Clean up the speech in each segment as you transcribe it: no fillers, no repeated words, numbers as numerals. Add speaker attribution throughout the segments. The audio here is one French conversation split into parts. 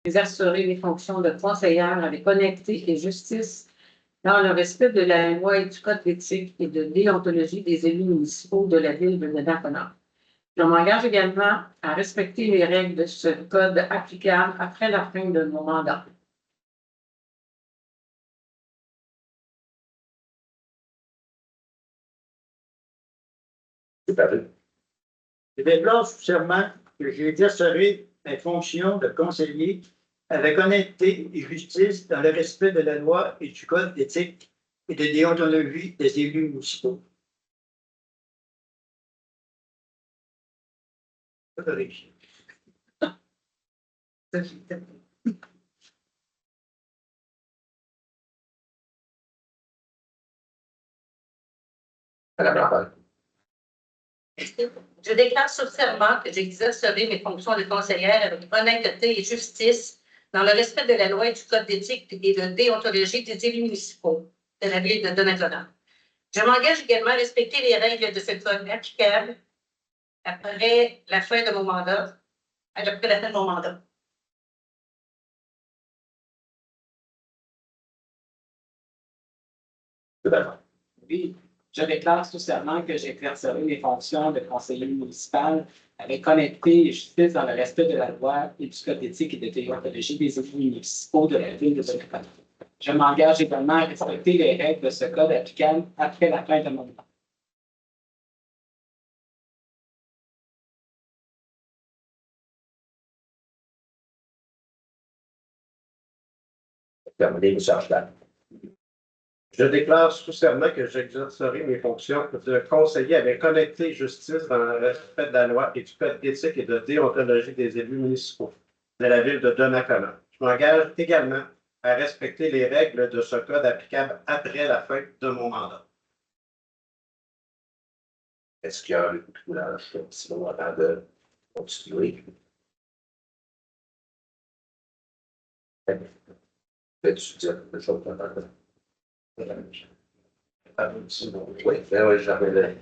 Speaker 1: exercerai les fonctions de conseillère avec honnêteté et justice dans le respect de la loi et du code d'éthique et de déontologie des élus municipaux de la ville de Donnacona. Je m'engage également à respecter les règles de ce code applicable après la fin de mon mandat.
Speaker 2: Je déplore serment que j'exercerai mes fonctions de conseiller avec honnêteté et justice dans le respect de la loi et du code d'éthique et de déontologie des élus municipaux.
Speaker 3: Je déclare sur serment que j'exercerai mes fonctions de conseillère avec honnêteté et justice dans le respect de la loi et du code d'éthique et de déontologie des élus municipaux de la ville de Donnacona. Je m'engage également à respecter les règles de ce code applicable après la fin de mon mandat. Après la fin de mon mandat.
Speaker 4: Oui, je déclare sous serment que j'exercerai mes fonctions de conseiller municipal avec honnêteté et justice dans le respect de la loi et du code d'éthique et de déontologie des élus municipaux de la ville de Donnacona. Je m'engage également à respecter les règles de ce code applicable après la fin de mon mandat.
Speaker 5: Terminé, M. Archibald.
Speaker 6: Je déclare sous serment que j'exercerai mes fonctions de conseiller avec honnêteté et justice dans le respect de la loi et du code d'éthique et de déontologie des élus municipaux de la ville de Donnacona. Je m'engage également à respecter les règles de ce code applicable après la fin de mon mandat.
Speaker 5: Est-ce qu'il y a un coulage sinon avant de continuer? Peux-tu dire quelque chose avant de... Oui, ben oui, j'avais le...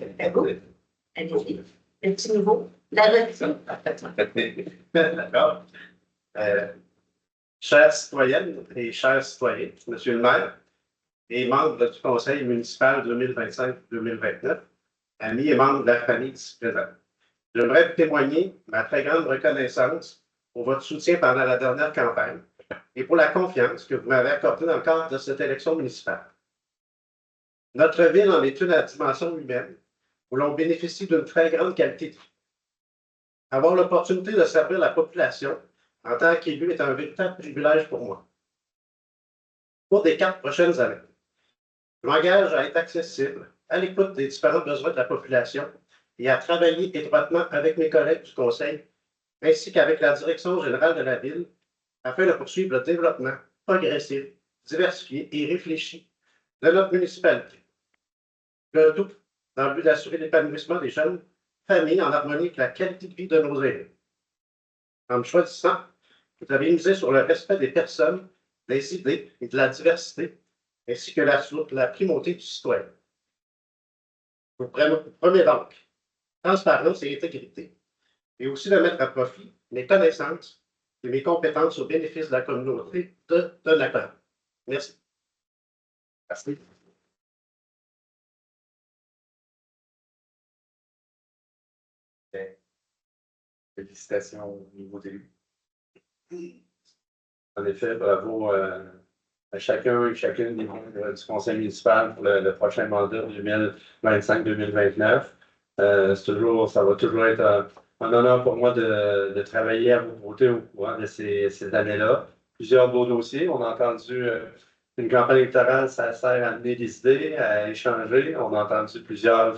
Speaker 3: Allez-y. Un petit nouveau. La retraite.
Speaker 6: D'accord. Chères citoyennes et chers citoyens, Monsieur le maire et membres du conseil municipal 2025-2029, amis et membres de la famille ici présents, j'aimerais vous témoigner ma très grande reconnaissance pour votre soutien pendant la dernière campagne et pour la confiance que vous m'avez accordée dans le cadre de cette élection municipale. Notre ville en est une à dimension humaine, où l'on bénéficie d'une très grande qualité de vie. Avoir l'opportunité de servir la population en tant qu'élu est un véritable privilège pour moi. Pour les 4 prochaines années, je m'engage à être accessible, à l'écoute des différents besoins de la population et à travailler étroitement avec mes collègues du Conseil, ainsi qu'avec la direction générale de la Ville, afin de poursuivre le développement progressif, diversifié et réfléchi de notre municipalité. Le tout dans le but d'assurer l'épanouissement des jeunes familles en harmonie avec la qualité de vie de nos élèves. En me choisissant, vous avez misé sur le respect des personnes, des idées et de la diversité, ainsi que la primauté du citoyen. Je vous promets donc transparence et intégrité, et aussi de mettre à profit mes connaissances et mes compétences au bénéfice de la communauté de Donnacona. Merci.
Speaker 5: Merci. Félicitations au niveau d'élu. En effet, bravo à chacun et chacune des membres du conseil municipal pour le prochain mandat 2025-2029. Ça va toujours être un honneur pour moi de travailler à vos côtés au courant de ces années-là. Plusieurs beaux dossiers. On a entendu une campagne électorale, ça sert à amener des idées, à échanger. On a entendu plusieurs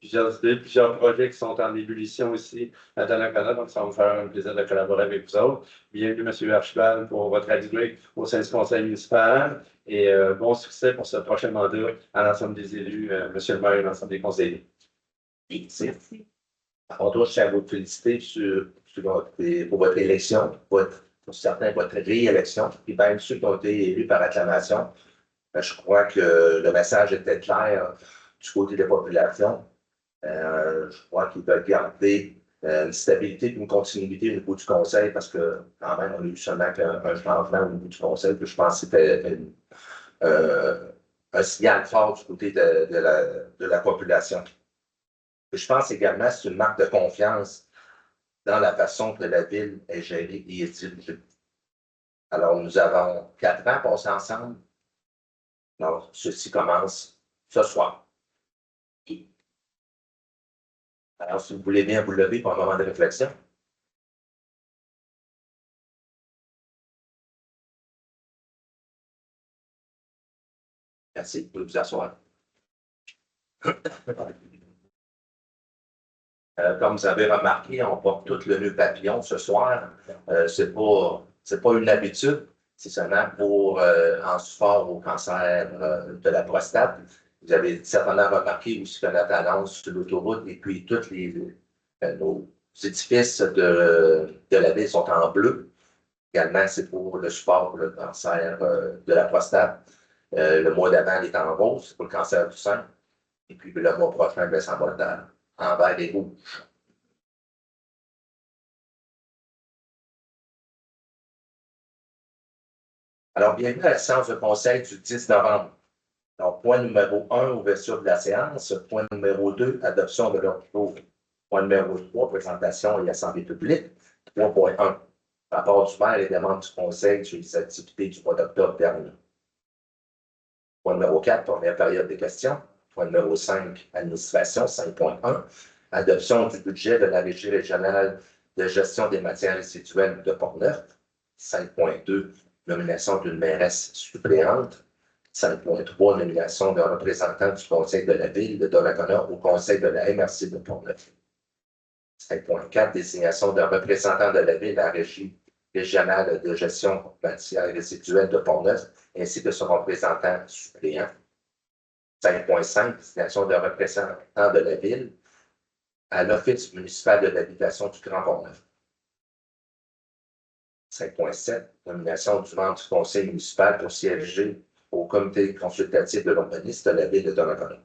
Speaker 5: idées, plusieurs projets qui sont en ébullition ici à Donnacona. Donc, ça va me faire un plaisir de collaborer avec vous autres. Bienvenue, M. Archibald, pour votre arrivée au sein du conseil municipal et bon succès pour ce prochain mandat à l'ensemble des élus, M. le maire et l'ensemble des conseillers.
Speaker 3: Merci.
Speaker 5: On doit, je tiens à vous féliciter pour votre élection, pour certains, votre réélection, puis même ceux qui ont été élus par acclamation. Je crois que le message était clair du côté des populations. Je crois qu'ils veulent garder
Speaker 7: une stabilité et une continuité au niveau du conseil, parce que quand même, on a eu seulement un changement au niveau du conseil, puis je pense que c'était un signal fort du côté de la population. Et je pense également que c'est une marque de confiance dans la façon que la ville est gérée et est dirigée. Alors, nous avons 4 ans passés ensemble. Donc, ceci commence ce soir. Alors, si vous voulez bien vous lever pour un moment de réflexion. Merci, vous pouvez vous asseoir. Comme vous avez remarqué, on porte tout le nœud papillon ce soir. C'est pas une habitude, c'est seulement pour en support au cancer de la prostate. Vous avez certainement remarqué aussi que notre annonce sur l'autoroute et puis tous nos édifices de la ville sont en bleu. Également, c'est pour le support pour le cancer de la prostate. Le mois d'avant, il est en rose, c'est pour le cancer du sein. Et puis le mois prochain, ben, ça va être en vert et rouge. Alors, bienvenue à la séance de conseil du 10 novembre. Donc, point numéro 1, ouverture de la séance. Point numéro 2, adoption de l'ordre du jour. Point numéro 3, présentation et assemblée publique. 3.1, rapport du maire et des membres du conseil sur les activités du mois d'octobre dernier. Point numéro 4, première période des questions. Point numéro 5, administration, 5.1, adoption du budget de la Régie régionale de gestion des matières résiduelles de Portneuf. 5.2, nomination d'une mairesse suppléante. 5.3, nomination d'un représentant du Conseil de la Ville de Donnacona au Conseil de la MRC de Portneuf. 5.4, désignation d'un représentant de la Ville à la Régie régionale de gestion des matières résiduelles de Portneuf, ainsi que son représentant suppléant. 5.5, désignation d'un représentant de la Ville à l'Office municipal de l'habitation du Grand Portneuf. 5.7, nomination du membre du conseil municipal pour siéger au comité consultatif de l'urbanisme de la ville de Donnacona.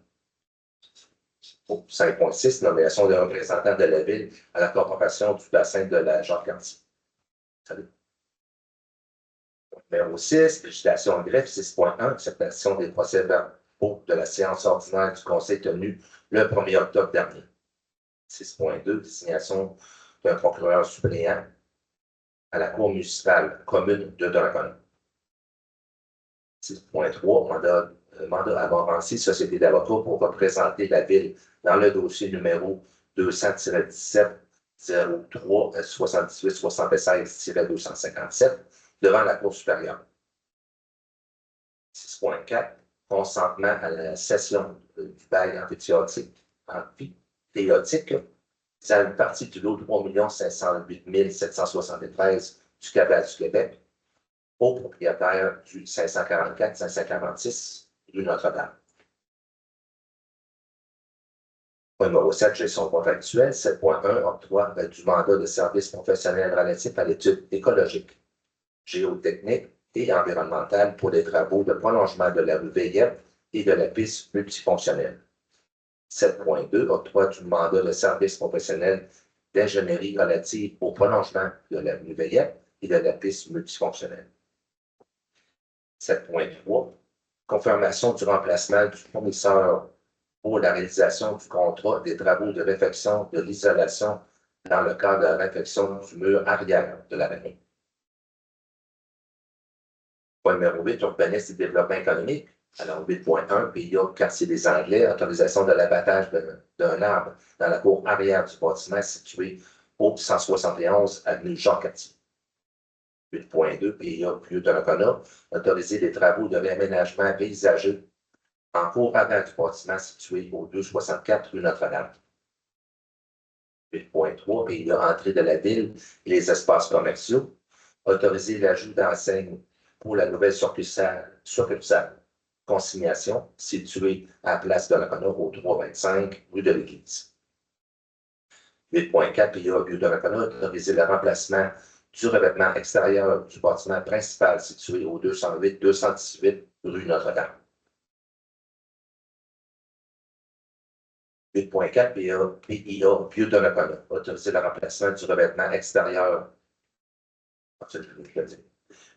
Speaker 7: 5.6, nomination de représentant de la ville à la corporation du bassin de la Jacques-Cartier. Salut. Numéro 6, législation en greffe. 6.1, acceptation des procès-verbaux de la séance ordinaire du conseil tenue le 1er octobre dernier. 6.2, désignation d'un procureur suppléant à la Cour municipale commune de Donnacona. 6.3, mandat avancé, Société d'avocats pour représenter la ville dans le dossier numéro 200-17 03 78 76-257 devant la Cour supérieure. 6.4, consentement à la cession du bail amphithéotique à une partie du lot 3 508 773 du Cabal du Québec au propriétaire du 544-546 rue Notre-Dame. Point numéro 7, gestion contractuelle. 7.1, octroi du mandat de service professionnel relatif à l'étude écologique, géotechnique et environnementale pour les travaux de prolongement de la rue Veillette et de la piste multifonctionnelle. 7.2, octroi du mandat de service professionnel d'ingénierie relative au prolongement de la rue Veillette et de la piste multifonctionnelle. 7.3, confirmation du remplacement du fournisseur pour la réalisation du contrat des travaux de réfection de l'isolation dans le cadre de la réfection du mur arrière de la maison. Point numéro 8, urbanisme et développement économique. Alors, 8.1, PIA, quartier des Anglais, autorisation de l'abattage d'un arbre dans la cour arrière du bâtiment situé au 171 avenue Jean-Cartier. 8.2, PIA, Vieux Donnacona, autoriser les travaux de réaménagement paysager en cour avant du bâtiment situé au 264 rue Notre-Dame. 8.3, PIA, entrée de la ville et les espaces commerciaux, autoriser l'ajout d'enseignes pour la nouvelle succursale consignation située à la place de Donnacona au 325 rue de l'Église. 8.4, PIA, Vieux Donnacona, autoriser le remplacement du revêtement extérieur du bâtiment principal situé au 208-218 rue Notre-Dame. 8.4 PIA Vieux-Donnacona, autoriser le remplacement du revêtement extérieur.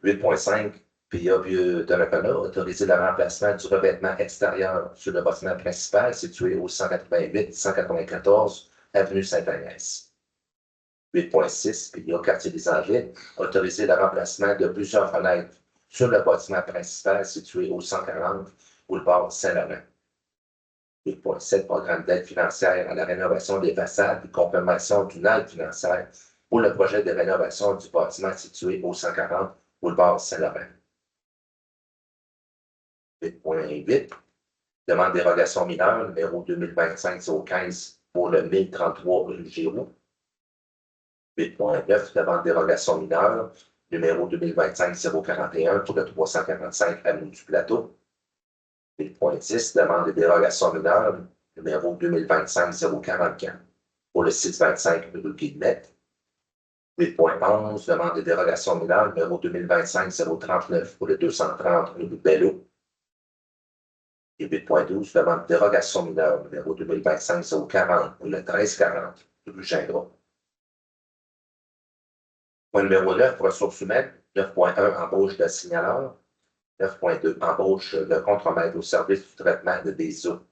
Speaker 7: 8.5 PIA Vieux-Donnacona, autoriser le remplacement du revêtement extérieur sur le bâtiment principal situé au 188-194 avenue Sainte-Agnès. 8.6 PIA Quartier des Anglais, autoriser le remplacement de plusieurs fenêtres sur le bâtiment principal situé au 140 boulevard Saint-Laurent. 8.7 Programme d'aide financière à la rénovation des façades et confirmation d'une aide financière pour le projet de rénovation du bâtiment situé au 140 boulevard Saint-Laurent. 8.8 Demande dérogation mineure numéro 2025-015 pour le 1033 rue Giroux. 8.9 Demande dérogation mineure numéro 2025-041 pour le 345 avenue du Plateau. 8.10 Demande de dérogation mineure numéro 2025-044 pour le 625 rue Guillemette. 8.11 Demande de dérogation mineure numéro 2025-039 pour le 230 rue Belleau. Et 8.12 Demande de dérogation mineure numéro 2025-040 pour le 1340 rue Gingras. Point numéro 9, ressources humaines. 9.1 Embauche de signaleur. 9.2 Embauche de contremaître au service du traitement des eaux.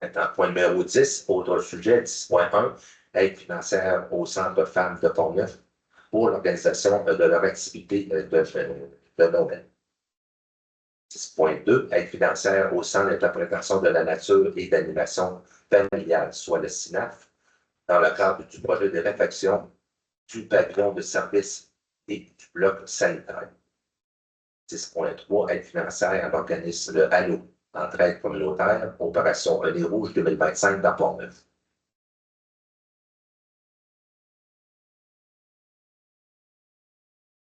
Speaker 7: Maintenant, point numéro 10, autre sujet, 10.1, aide financière au Centre Femmes de Pont-Neuf pour l'organisation de leur activité de Noël. 10.2, aide financière au Centre d'interprétation de la nature et d'animation familiale, soit le CINAF, dans le cadre du projet de réfection du pavillon de service et du bloc sanitaire. 10.3, aide financière à l'organisme de Halo, entraide communautaire, opération Nez Rouge 2025 dans Pont-Neuf.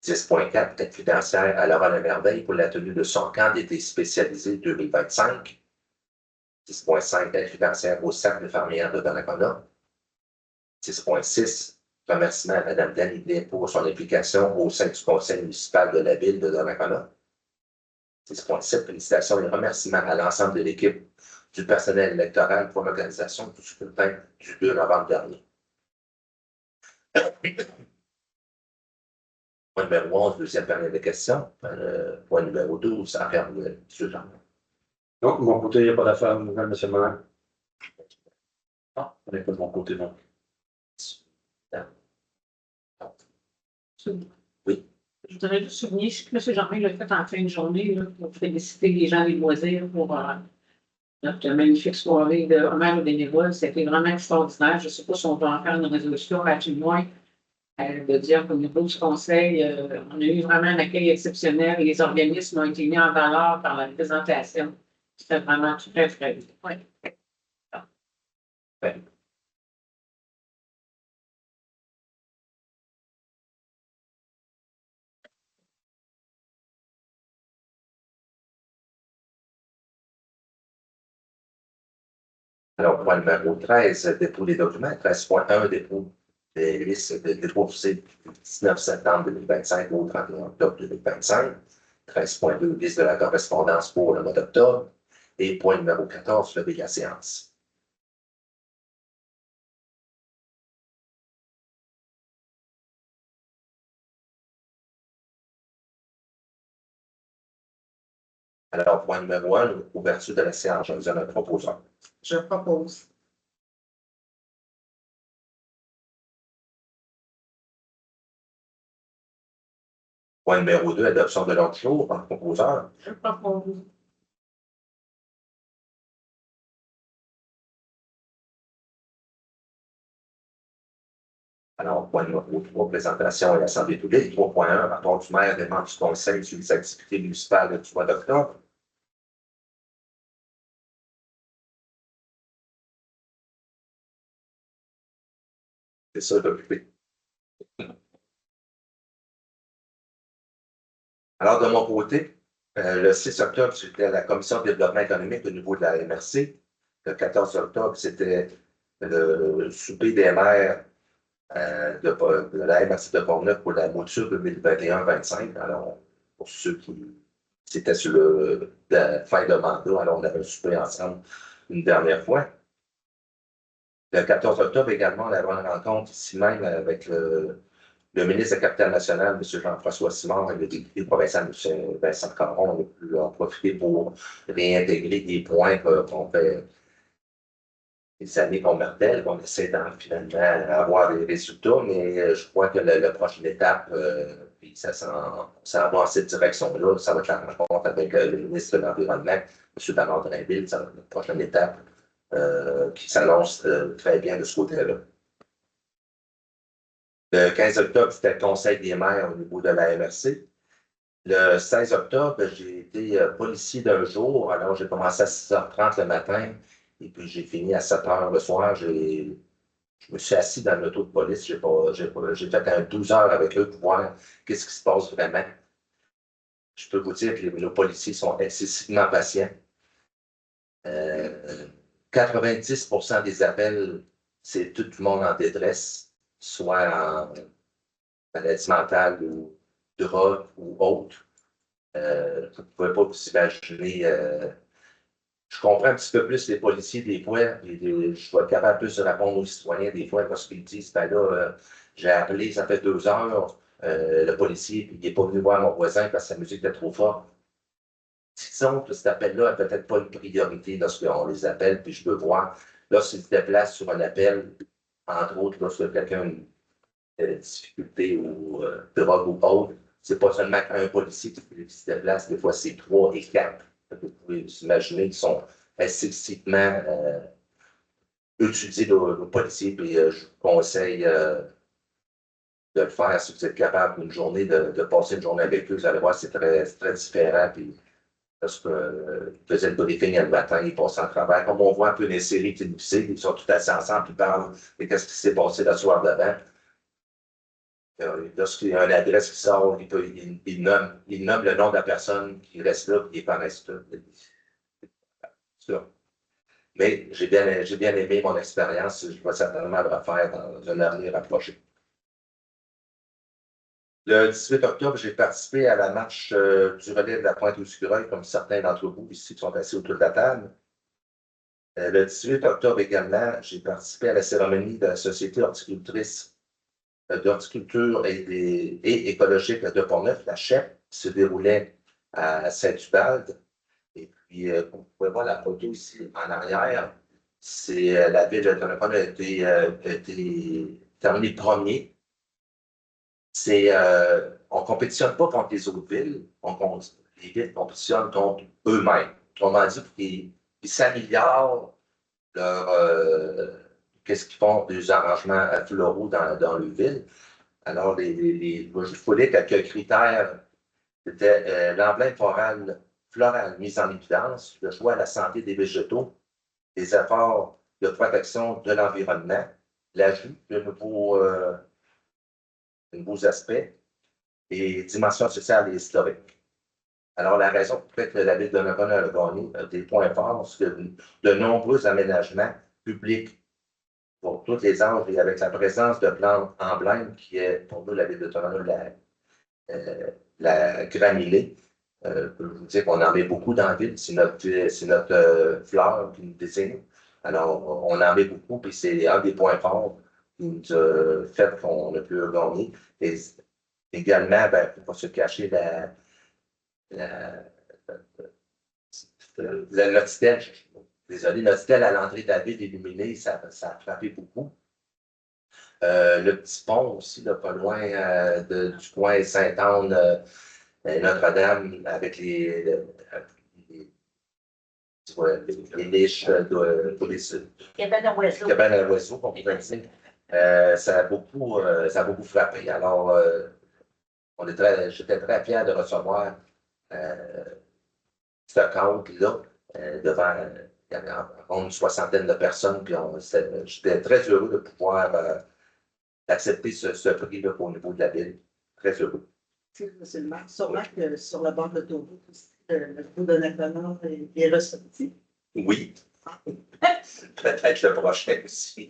Speaker 7: 10.4, aide financière à Laurent Lemerveille pour la tenue de son camp d'été spécialisé 2025. 10.5, aide financière au Cercle fermière de Donnacona. 10.6, remerciement à Mme Dany Blais pour son implication au sein du conseil municipal de la ville de Donnacona. 10.7, félicitations et remerciements à l'ensemble de l'équipe du personnel électoral pour l'organisation du scrutin du 2 novembre dernier. Point numéro 11, deuxième période de questions. Point numéro 12, affaire de M. Jean.
Speaker 5: Donc, de mon côté, il n'y a pas d'affaire nouvelle, M. le maire. Non, on n'est pas de mon côté, non.
Speaker 7: Oui.
Speaker 1: Je voudrais juste souligner, je sais que M. Jean-Marie l'a fait en fin de journée, là, pour féliciter les gens des loisirs pour notre magnifique soirée de hommage aux bénévoles. C'était vraiment extraordinaire. Je ne sais pas si on va en faire une résolution, à tout le moins, de dire qu'au niveau du conseil, on a eu vraiment un accueil exceptionnel. Les organismes ont été mis en valeur par la présentation. C'était vraiment très, très bien. Oui.
Speaker 7: Ouais. Alors, point numéro 13, dépôt des documents. 13.1, dépôt des listes de déposés du 19 septembre 2025 au 31 octobre 2025. 13.2, liste de la correspondance pour le mois d'octobre. Et point numéro 14, lever la séance. Alors, point numéro 1, ouverture de la séance. Je vous donne un proposeur.
Speaker 1: Je propose.
Speaker 7: Point numéro 2, adoption de l'ordre du jour par proposeur.
Speaker 1: Je propose.
Speaker 7: Alors, point numéro 3, présentation à l'Assemblée publique. 3.1, rapport du maire des membres du conseil sur les activités municipales du mois d'octobre. C'est ça d'occuper. Alors, de mon côté, le 6 octobre, j'étais à la Commission de développement économique au niveau de la MRC. Le 14 octobre, c'était le souper des maires de la MRC de Pont-Neuf pour la mouture 2021-25. Alors, pour ceux qui c'était sur la fin de mandat, alors on avait un souper ensemble une dernière fois. Le 14 octobre également, on avait une rencontre ici même avec le ministre de la Capitale nationale, M. Jean-François Simard, et le député provincial, M. Vincent Caron. On a pu en profiter pour réintégrer des points qu'on fait des années qu'on martèle, qu'on essaie finalement avoir des résultats, mais je crois que la prochaine étape, puis ça va dans cette direction-là, ça va être la rencontre avec le ministre de l'Environnement, M. Bernard Drinville, ça va être la prochaine étape qui s'annonce très bien de ce côté-là. Le 15 octobre, c'était le Conseil des maires au niveau de la MRC. Le 16 octobre, j'ai été policier d'un jour, alors j'ai commencé à 6h30 le matin. Et puis, j'ai fini à 7 heures le soir. Je me suis assis dans l'auto de police. J'ai fait un 12 heures avec eux pour voir qu'est-ce qui se passe vraiment. Je peux vous dire que nos policiers sont excessivement patients. 90% des appels, c'est tout le monde en détresse, soit en maladie mentale ou drogue ou autre. Vous ne pouvez pas vous imaginer. Je comprends un petit peu plus les policiers des fois, et je dois être capable plus de répondre aux citoyens des fois lorsqu'ils disent, ben là, j'ai appelé, ça fait 2 heures, le policier, il n'est pas venu voir mon voisin parce que sa musique était trop forte. Disons que cet appel-là n'a peut-être pas une priorité lorsqu'on les appelle, puis je peux voir, lorsqu'ils se déplacent sur un appel, entre autres, lorsque quelqu'un a une difficulté ou drogue ou autre, c'est pas seulement un policier qui se déplace, des fois c'est 3 et 4. Vous pouvez vous imaginer qu'ils sont excessivement utilisés nos policiers, puis je vous conseille de le faire si vous êtes capable d'une journée, de passer une journée avec eux. Vous allez voir, c'est très différent. Puis, parce qu'ils faisaient le briefing le matin, ils passaient en travail. Comme on voit un peu les séries télévisées, ils sont tous assis ensemble, ils parlent de ce qui s'est passé le soir d'avant. Lorsqu'il y a une adresse qui sort, il nomme le nom de la personne qui reste là, qui est pas reste là. Mais j'ai bien aimé mon expérience. Je vais certainement le refaire dans un avenir rapproché. Le 18 octobre, j'ai participé à la marche du relais de la Pointe-aux-Écureuils, comme certains d'entre vous ici qui sont assis autour de la table. Le 18 octobre également, j'ai participé à la cérémonie de la Société horticultrice d'horticulture et écologique de Portneuf, la CHEP, qui se déroulait à Saint-Ubalde. Et puis, vous pouvez voir la photo ici en arrière. C'est la ville de Donnacona a été terminée premier. On ne compétitionne pas contre les autres villes, les villes compétitionnent contre eux-mêmes. Autrement dit, ils s'améliorent qu'est-ce qu'ils font des arrangements floraux dans le ville. Alors, il fallait quelques critères. C'était l'emblème floral mis en évidence, le choix de la santé des végétaux, les efforts de protection de l'environnement, l'ajout de nouveaux aspects et dimensions sociales et historiques. Alors, la raison pour laquelle la ville de Donnacona a gagné des points forts, c'est que de nombreux aménagements publics pour tous les âges et avec la présence de plantes emblèmes qui est pour nous la ville de Donnacona la granulée. Je peux vous dire qu'on en met beaucoup dans la ville, c'est notre fleur qui nous désigne. Alors, on en met beaucoup, puis c'est un des points forts qui nous a fait qu'on a pu gagner. Et également, ben, pour ne pas se cacher, notre stèle, désolé, notre stèle à l'entrée de la ville illuminée, ça a frappé beaucoup. Le petit pont aussi, là, pas loin du coin Sainte-Anne, Notre-Dame, avec les niches pour les
Speaker 3: Cabane à oiseaux.
Speaker 7: cabanes à oiseaux, qu'on pourrait dire. Ça a beaucoup frappé. Alors, j'étais très fier de recevoir ce cadre-là devant il y avait environ une 60aine de personnes. Puis j'étais très heureux de pouvoir accepter ce prix-là au niveau de la ville. Très heureux.
Speaker 8: Monsieur le maire, sûrement que sur le bord de l'autoroute, le coup de Donnacona est ressorti.
Speaker 7: Oui. Peut-être le prochain aussi.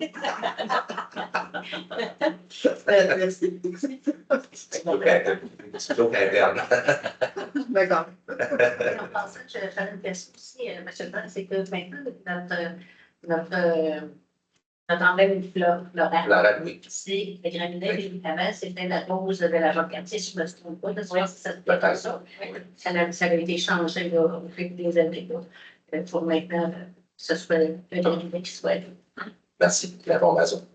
Speaker 8: Merci.
Speaker 7: C'est plutôt qu'interne.
Speaker 8: D'accord.
Speaker 3: Et en passant, j'avais une question aussi, M. le maire, c'est que maintenant, notre emblème floral,
Speaker 7: Laurent, oui.
Speaker 3: c'est le graminet, évidemment, c'était la rose de la quartier, si je ne me trompe pas,
Speaker 7: Peut-être.
Speaker 3: ça. Ça a été changé là, au fil des années là, pour maintenant que ce soit le graminet qui soit là.
Speaker 7: Merci pour l'information.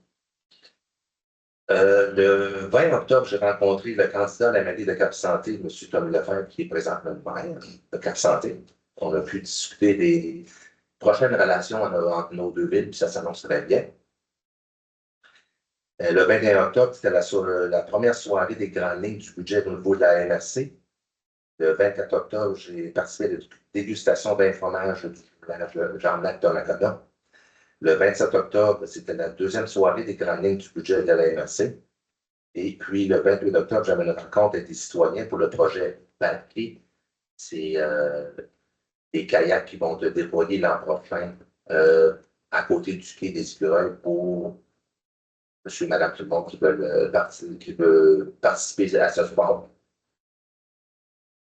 Speaker 7: Le 20 octobre, j'ai rencontré le candidat à la mairie de Cap-Santé, M. Tom Lefebvre, qui est présentement le maire de Cap-Santé. On a pu discuter des prochaines relations entre nos deux villes, puis ça s'annonce très bien. Le 21 octobre, c'était la première soirée des grandes lignes du budget au niveau de la MRC. Le 24 octobre, j'ai participé à la dégustation d'un fromage du Jean-Marc Donnacona. Le 27 octobre, c'était la deuxième soirée des grandes lignes du budget de la MRC. Et puis, le 28 octobre, j'avais une rencontre avec des citoyens pour le projet Banquet. C'est des kayaks qui vont te déployer l'an prochain à côté du quai des Écureuils pour monsieur et madame tout le monde qui veut participer à ce sport.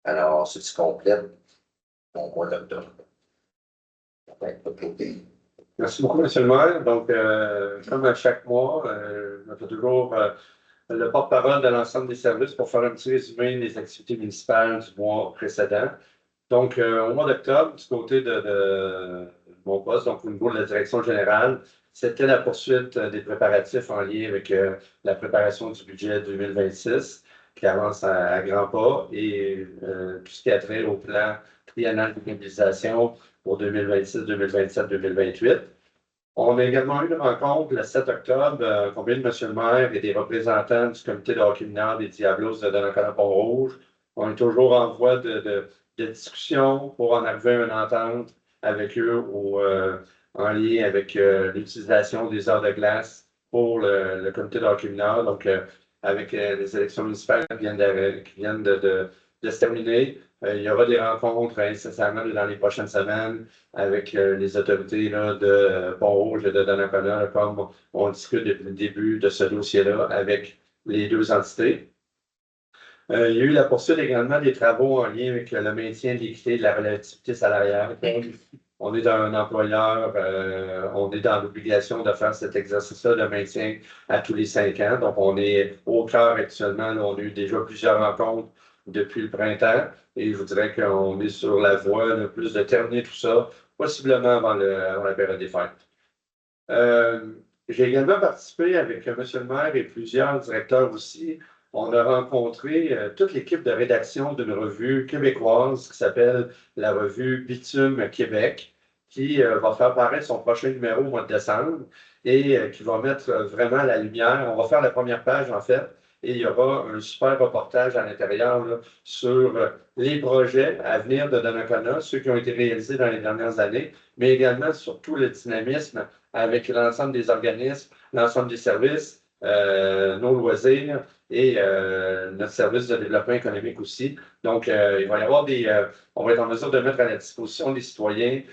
Speaker 7: Alors, ceci complète mon mois d'octobre.
Speaker 5: Merci beaucoup, M. le maire. Donc, comme à chaque mois, on fait toujours le porte-parole de l'ensemble des services pour faire un petit résumé des activités municipales du mois précédent. Donc, au mois d'octobre, du côté de mon poste, donc au niveau de la direction générale, c'était la poursuite des préparatifs en lien avec la préparation du budget 2026 qui avance à grands pas et tout ce qui a trait au plan triennal de mobilisation pour 2026, 2027, 2028. On a également eu une rencontre le 7 octobre, accompagné de M. le maire et des représentants du comité de hockey mineur des Diablos de Donnacona-Pont-Rouge. On est toujours en voie de discussion pour en arriver à une entente avec eux en lien avec l'utilisation des heures de glace pour le comité de hockey mineur. Donc, avec les élections municipales qui viennent de se terminer, il y aura des rencontres incessamment dans les prochaines semaines avec les autorités là, de Pont-Rouge et de Donnacona, comme on discute depuis le début de ce dossier-là avec les deux entités. Il y a eu la poursuite également des travaux en lien avec le maintien de l'équité de la relativité salariale. On est un employeur, on est dans l'obligation de faire cet exercice-là de maintien à tous les 5 ans. Donc, on est au cœur actuellement. Là, on a eu déjà plusieurs rencontres depuis le printemps et je vous dirais qu'on est sur la voie de plus de terminer tout ça, possiblement avant la période des fêtes. J'ai également participé avec M. le maire et plusieurs directeurs aussi. On a rencontré toute l'équipe de rédaction d'une revue québécoise qui s'appelle la revue Bitume Québec, qui va faire paraître son prochain numéro au mois de décembre et qui va mettre vraiment la lumière. On va faire la première page, en fait, et il y aura un super reportage à l'intérieur là, sur les projets à venir de Donnacona, ceux qui ont été réalisés dans les dernières années, mais également sur tout le dynamisme avec l'ensemble des organismes, l'ensemble des services, nos loisirs et notre service de développement économique aussi. Donc, il va y avoir on va être en mesure de mettre à la disposition des citoyens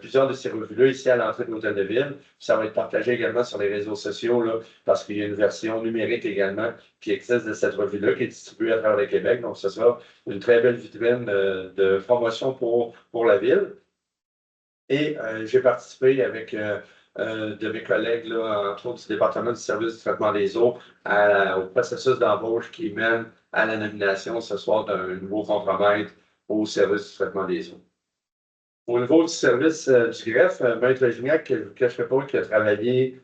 Speaker 5: plusieurs de ces revues-là ici à l'entrée de l'Hôtel de Ville. Ça va être partagé également sur les réseaux sociaux là, parce qu'il y a une version numérique également qui existe de cette revue-là qui est distribuée à travers le Québec. Donc, ce sera une très belle vitrine de promotion pour la ville. Et j'ai participé avec de mes collègues, là, entre autres du département du service du traitement des eaux, au processus d'embauche qui mène à la nomination ce soir d'un nouveau contremaître au service du traitement des eaux. Au niveau du service du greffe, Maître Gignac, je ne vous cacherai pas qu'il a travaillé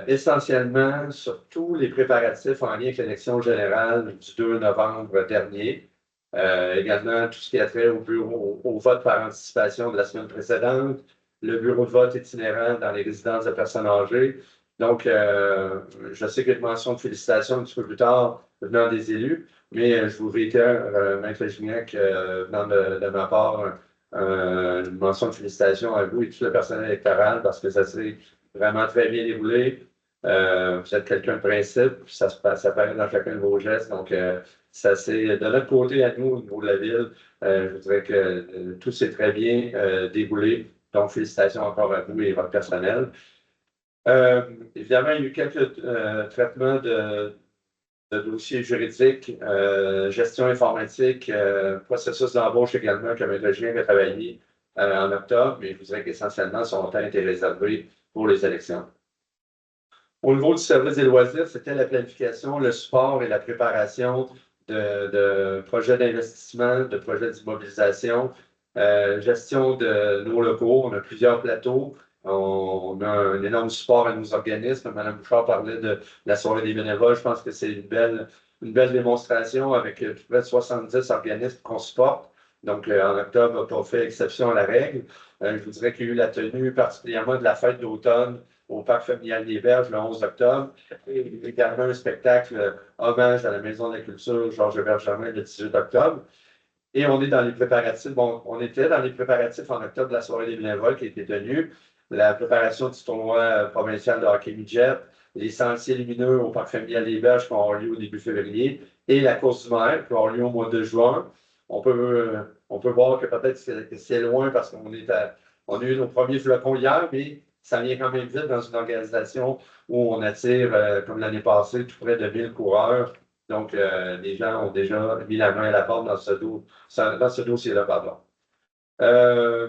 Speaker 5: essentiellement sur tous les préparatifs en lien avec l'élection générale du 2 novembre dernier. Également, tout ce qui a trait au vote par anticipation de la semaine précédente, le bureau de vote itinérant dans les résidences de personnes âgées. Donc, je sais qu'il y a une mention de félicitations un petit peu plus tard venant des élus, mais je vous réitère, Maître Gignac, venant de ma part, une mention de félicitations à vous et tout le personnel électoral parce que ça s'est vraiment très bien déroulé. Vous êtes quelqu'un de principe, ça paraît dans chacun de vos gestes. Donc, ça c'est de notre côté à nous, au niveau de la ville, je dirais que tout s'est très bien déroulé. Donc, félicitations encore à vous et votre personnel. Évidemment, il y a eu quelques traitements de dossiers juridiques, gestion informatique, processus d'embauche également, que M. Julien va travailler en octobre, mais je vous dirais qu'essentiellement, son temps était réservé pour les élections. Au niveau du service des loisirs, c'était la planification, le support et la préparation de projets d'investissement, de projets d'immobilisation, gestion de nos locaux. On a plusieurs plateaux. On a un énorme support à nos organismes. Mme Bouchard parlait de la soirée des bénévoles. Je pense que c'est une belle démonstration avec près de 70 organismes qu'on supporte. Donc, en octobre, on fait exception à la règle. Je vous dirais qu'il y a eu la tenue particulièrement de la fête d'automne au Parc familial des Berges le 11 octobre. Et également un spectacle hommage à la Maison de la Culture Georges Bergermain le 18 octobre. Et on est dans les préparatifs. Bon, on était dans les préparatifs en octobre de la soirée des bénévoles qui a été tenue. La préparation du tournoi provincial de hockey midget, les sentiers lumineux au Parc familial des Berges qui vont avoir lieu au début février et la course du maire qui va avoir lieu au mois de juin. On peut voir que peut-être que c'est loin parce qu'on a eu nos premiers flocons hier, mais ça vient quand même vite dans une organisation où on attire, comme l'année passée, tout près de 1000 coureurs. Donc, les gens ont déjà mis la main à la porte dans ce dossier-là, pardon.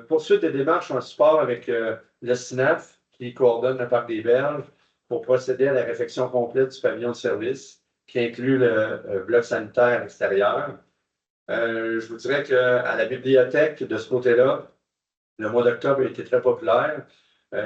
Speaker 5: Poursuite des démarches en support avec le SNAF, qui coordonne le Parc des Berges, pour procéder à la réfection complète du pavillon de service, qui inclut le bloc sanitaire extérieur. Je vous dirais qu'à la bibliothèque, de ce côté-là, le mois d'octobre a été très populaire.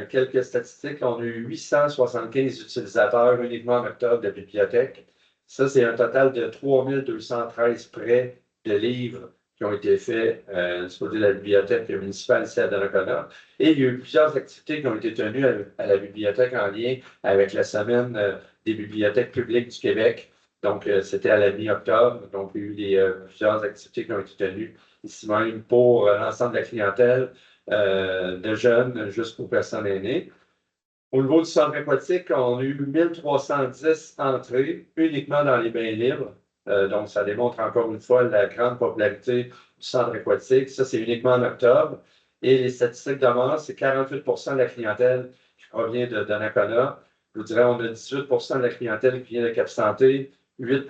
Speaker 5: Quelques statistiques, on a eu 875 utilisateurs uniquement en octobre de la bibliothèque. Ça, c'est un total de 3213 prêts de livres qui ont été faits du côté de la bibliothèque municipale ici à Donnacona. Et il y a eu plusieurs activités qui ont été tenues à la bibliothèque en lien avec la semaine des bibliothèques publiques du Québec. Donc, c'était à la mi-octobre. Donc, il y a eu plusieurs activités qui ont été tenues ici même pour l'ensemble de la clientèle, de jeunes jusqu'aux personnes aînées. Au niveau du centre aquatique, on a eu 1310 entrées uniquement dans les bains libres. Donc, ça démontre encore une fois la grande popularité du centre aquatique. Ça, c'est uniquement en octobre. Et les statistiques de mars, c'est 48 de la clientèle qui provient de Donnacona. Je vous dirais, on a 18 de la clientèle qui vient de Cap-Santé, 8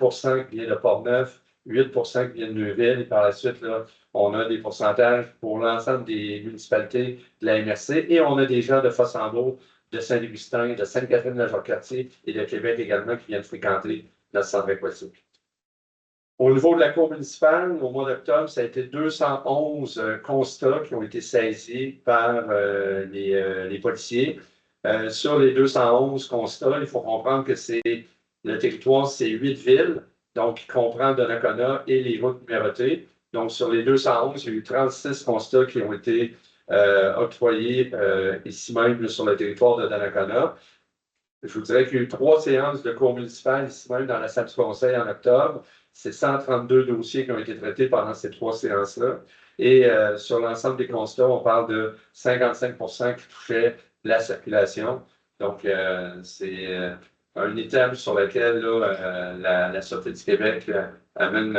Speaker 5: qui vient de Port-Neuf, 8 qui vient de Neuville. Et par la suite, là, on a des pourcentages pour l'ensemble des municipalités de la MRC. Et on a des gens de Fossambeau, de Saint-Augustin, de Sainte-Catherine-de-la-Jacques-Cartier et de Québec également qui viennent fréquenter notre centre aquatique. Au niveau de la cour municipale, au mois d'octobre, ça a été 211 constats qui ont été saisis par les policiers. Sur les 211 constats, il faut comprendre que le territoire, c'est 8 villes, donc il comprend Donnacona et les routes numérotées. Donc, sur les 211, il y a eu 36 constats qui ont été octroyés ici même sur le territoire de Donnacona. Je vous dirais qu'il y a eu 3 séances de cour municipale ici même dans la salle du conseil en octobre. C'est 132 dossiers qui ont été traités pendant ces 3 séances-là. Et sur l'ensemble des constats, on parle de 55 qui touchaient la circulation. Donc, c'est un item sur lequel là, la Sûreté du Québec amène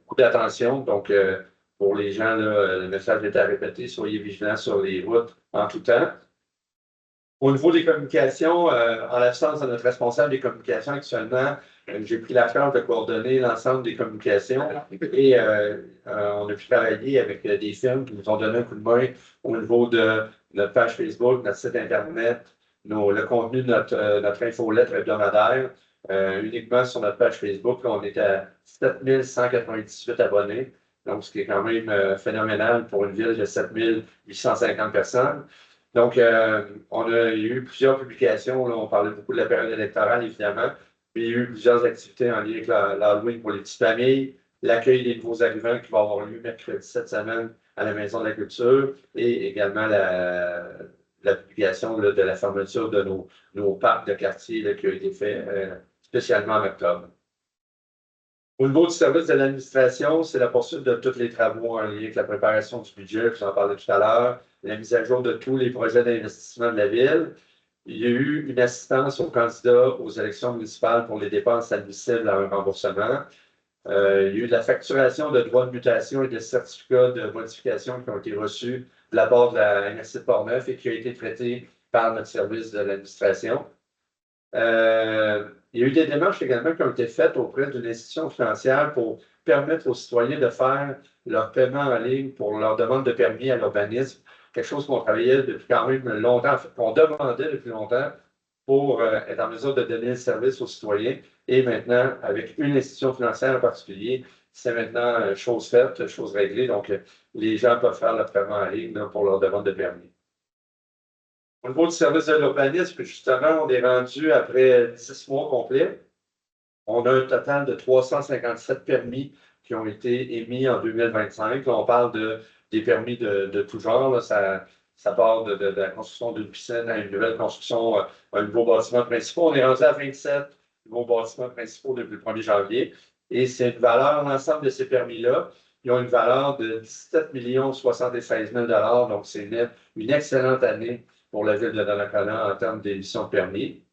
Speaker 5: beaucoup d'attention. Donc, pour les gens, là, le message est à répéter, soyez vigilants sur les routes en tout temps. Au niveau des communications, en l'absence de notre responsable des communications actuellement, j'ai pris la charge de coordonner l'ensemble des communications et on a pu travailler avec des firmes qui nous ont donné un coup de main au niveau de notre page Facebook, notre site Internet, le contenu de notre infolettre hebdomadaire. Uniquement sur notre page Facebook, là, on est à 7198 abonnés, donc ce qui est quand même phénoménal pour une ville de 7850 personnes. Donc, on a eu plusieurs publications. Là, on parlait beaucoup de la période électorale, évidemment. Mais il y a eu plusieurs activités en lien avec l'Halloween pour les petites familles, l'accueil des nouveaux arrivants qui va avoir lieu mercredi cette semaine à la Maison de la Culture et également la publication là, de la fermeture de nos parcs de quartier là, qui a été fait spécialement en octobre. Au niveau du service de l'administration, c'est la poursuite de tous les travaux en lien avec la préparation du budget, je vous en parlais tout à l'heure, la mise à jour de tous les projets d'investissement de la ville. Il y a eu une assistance aux candidats aux élections municipales pour les dépenses admissibles à un remboursement. Il y a eu de la facturation de droits de mutation et de certificats de modification qui ont été reçus de la part de la MRC de Port-Neuf et qui ont été traités par notre service de l'administration. Il y a eu des démarches également qui ont été faites auprès d'une institution financière pour permettre aux citoyens de faire leur paiement en ligne pour leur demande de permis à l'urbanisme, quelque chose qu'on travaillait depuis quand même longtemps, qu'on demandait depuis longtemps pour être en mesure de donner le service aux citoyens. Et maintenant, avec une institution financière en particulier, c'est maintenant chose faite, chose réglée. Donc, les gens peuvent faire leur paiement en ligne là, pour leur demande de permis. Au niveau du service de l'urbanisme, justement, on est rendu après 10 mois complets. On a un total de 357 permis qui ont été émis en 2025. Là, on parle des permis de tout genre. Là. Ça part de la construction d'une piscine à une nouvelle construction, un nouveau bâtiment principal. On est rendu à 27 nouveaux bâtiments principaux depuis le 1er janvier. Et c'est une valeur, l'ensemble de ces permis-là, ils ont une valeur de 17 076 000 $. Donc, c'est une excellente année pour la ville de Donnacona en termes d'émission de permis.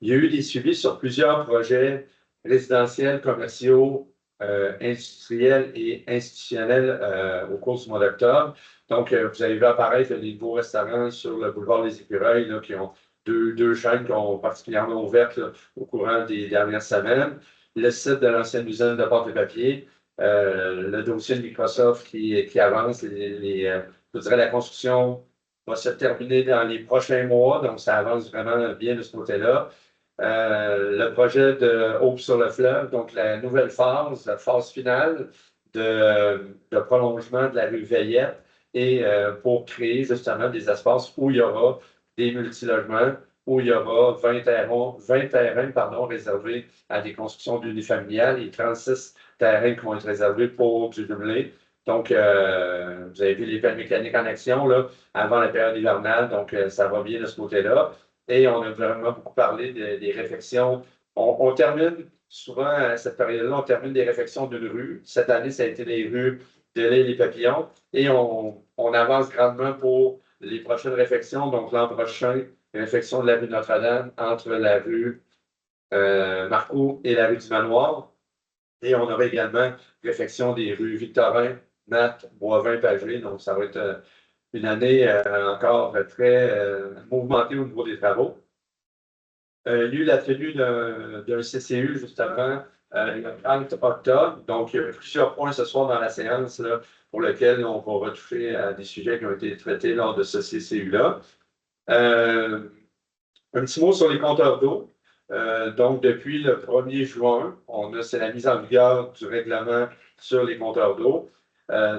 Speaker 5: Il y a eu des suivis sur plusieurs projets résidentiels, commerciaux, industriels et institutionnels au cours du mois d'octobre. Donc, vous avez vu apparaître les nouveaux restaurants sur le boulevard des Écureuils là, qui ont deux chaînes qui ont particulièrement ouvertes là, au courant des dernières semaines. Le site de l'ancienne usine de pâte et papier, le dossier de Microsoft qui avance, je dirais la construction va se terminer dans les prochains mois, donc ça avance vraiment bien de ce côté-là. Le projet de Aube sur le fleuve, donc la nouvelle phase, la phase finale de prolongement de la rue Veillette et pour créer justement des espaces où il y aura des multilogements, où il y aura 20 terrains réservés à des constructions d'unifamiliales et 36 terrains qui vont être réservés pour du jumelé. Donc, vous avez vu les pelles mécaniques en action là, avant la période hivernale, donc ça va bien de ce côté-là. Et on a vraiment beaucoup parlé des réfections. On termine souvent à cette période-là, on termine des réfections d'une rue. Cette année, ça a été les rues de l'île des Papillons. Et on avance grandement pour les prochaines réfections. Donc, l'an prochain, réfection de la rue de Notre-Dame entre la rue Marcoux et la rue du Manoir. Et on aura également réfection des rues Victorin, Nat, Boivin, Pagé. Donc, ça va être une année encore très mouvementée au niveau des travaux. Il y a eu la tenue d'un CCU justement le 30 octobre. Donc, il y a plusieurs points ce soir dans la séance là, pour lesquels on va retoucher à des sujets qui ont été traités lors de ce CCU-là. Un petit mot sur les compteurs d'eau. Donc, depuis le 1er juin, c'est la mise en vigueur du règlement sur les compteurs d'eau.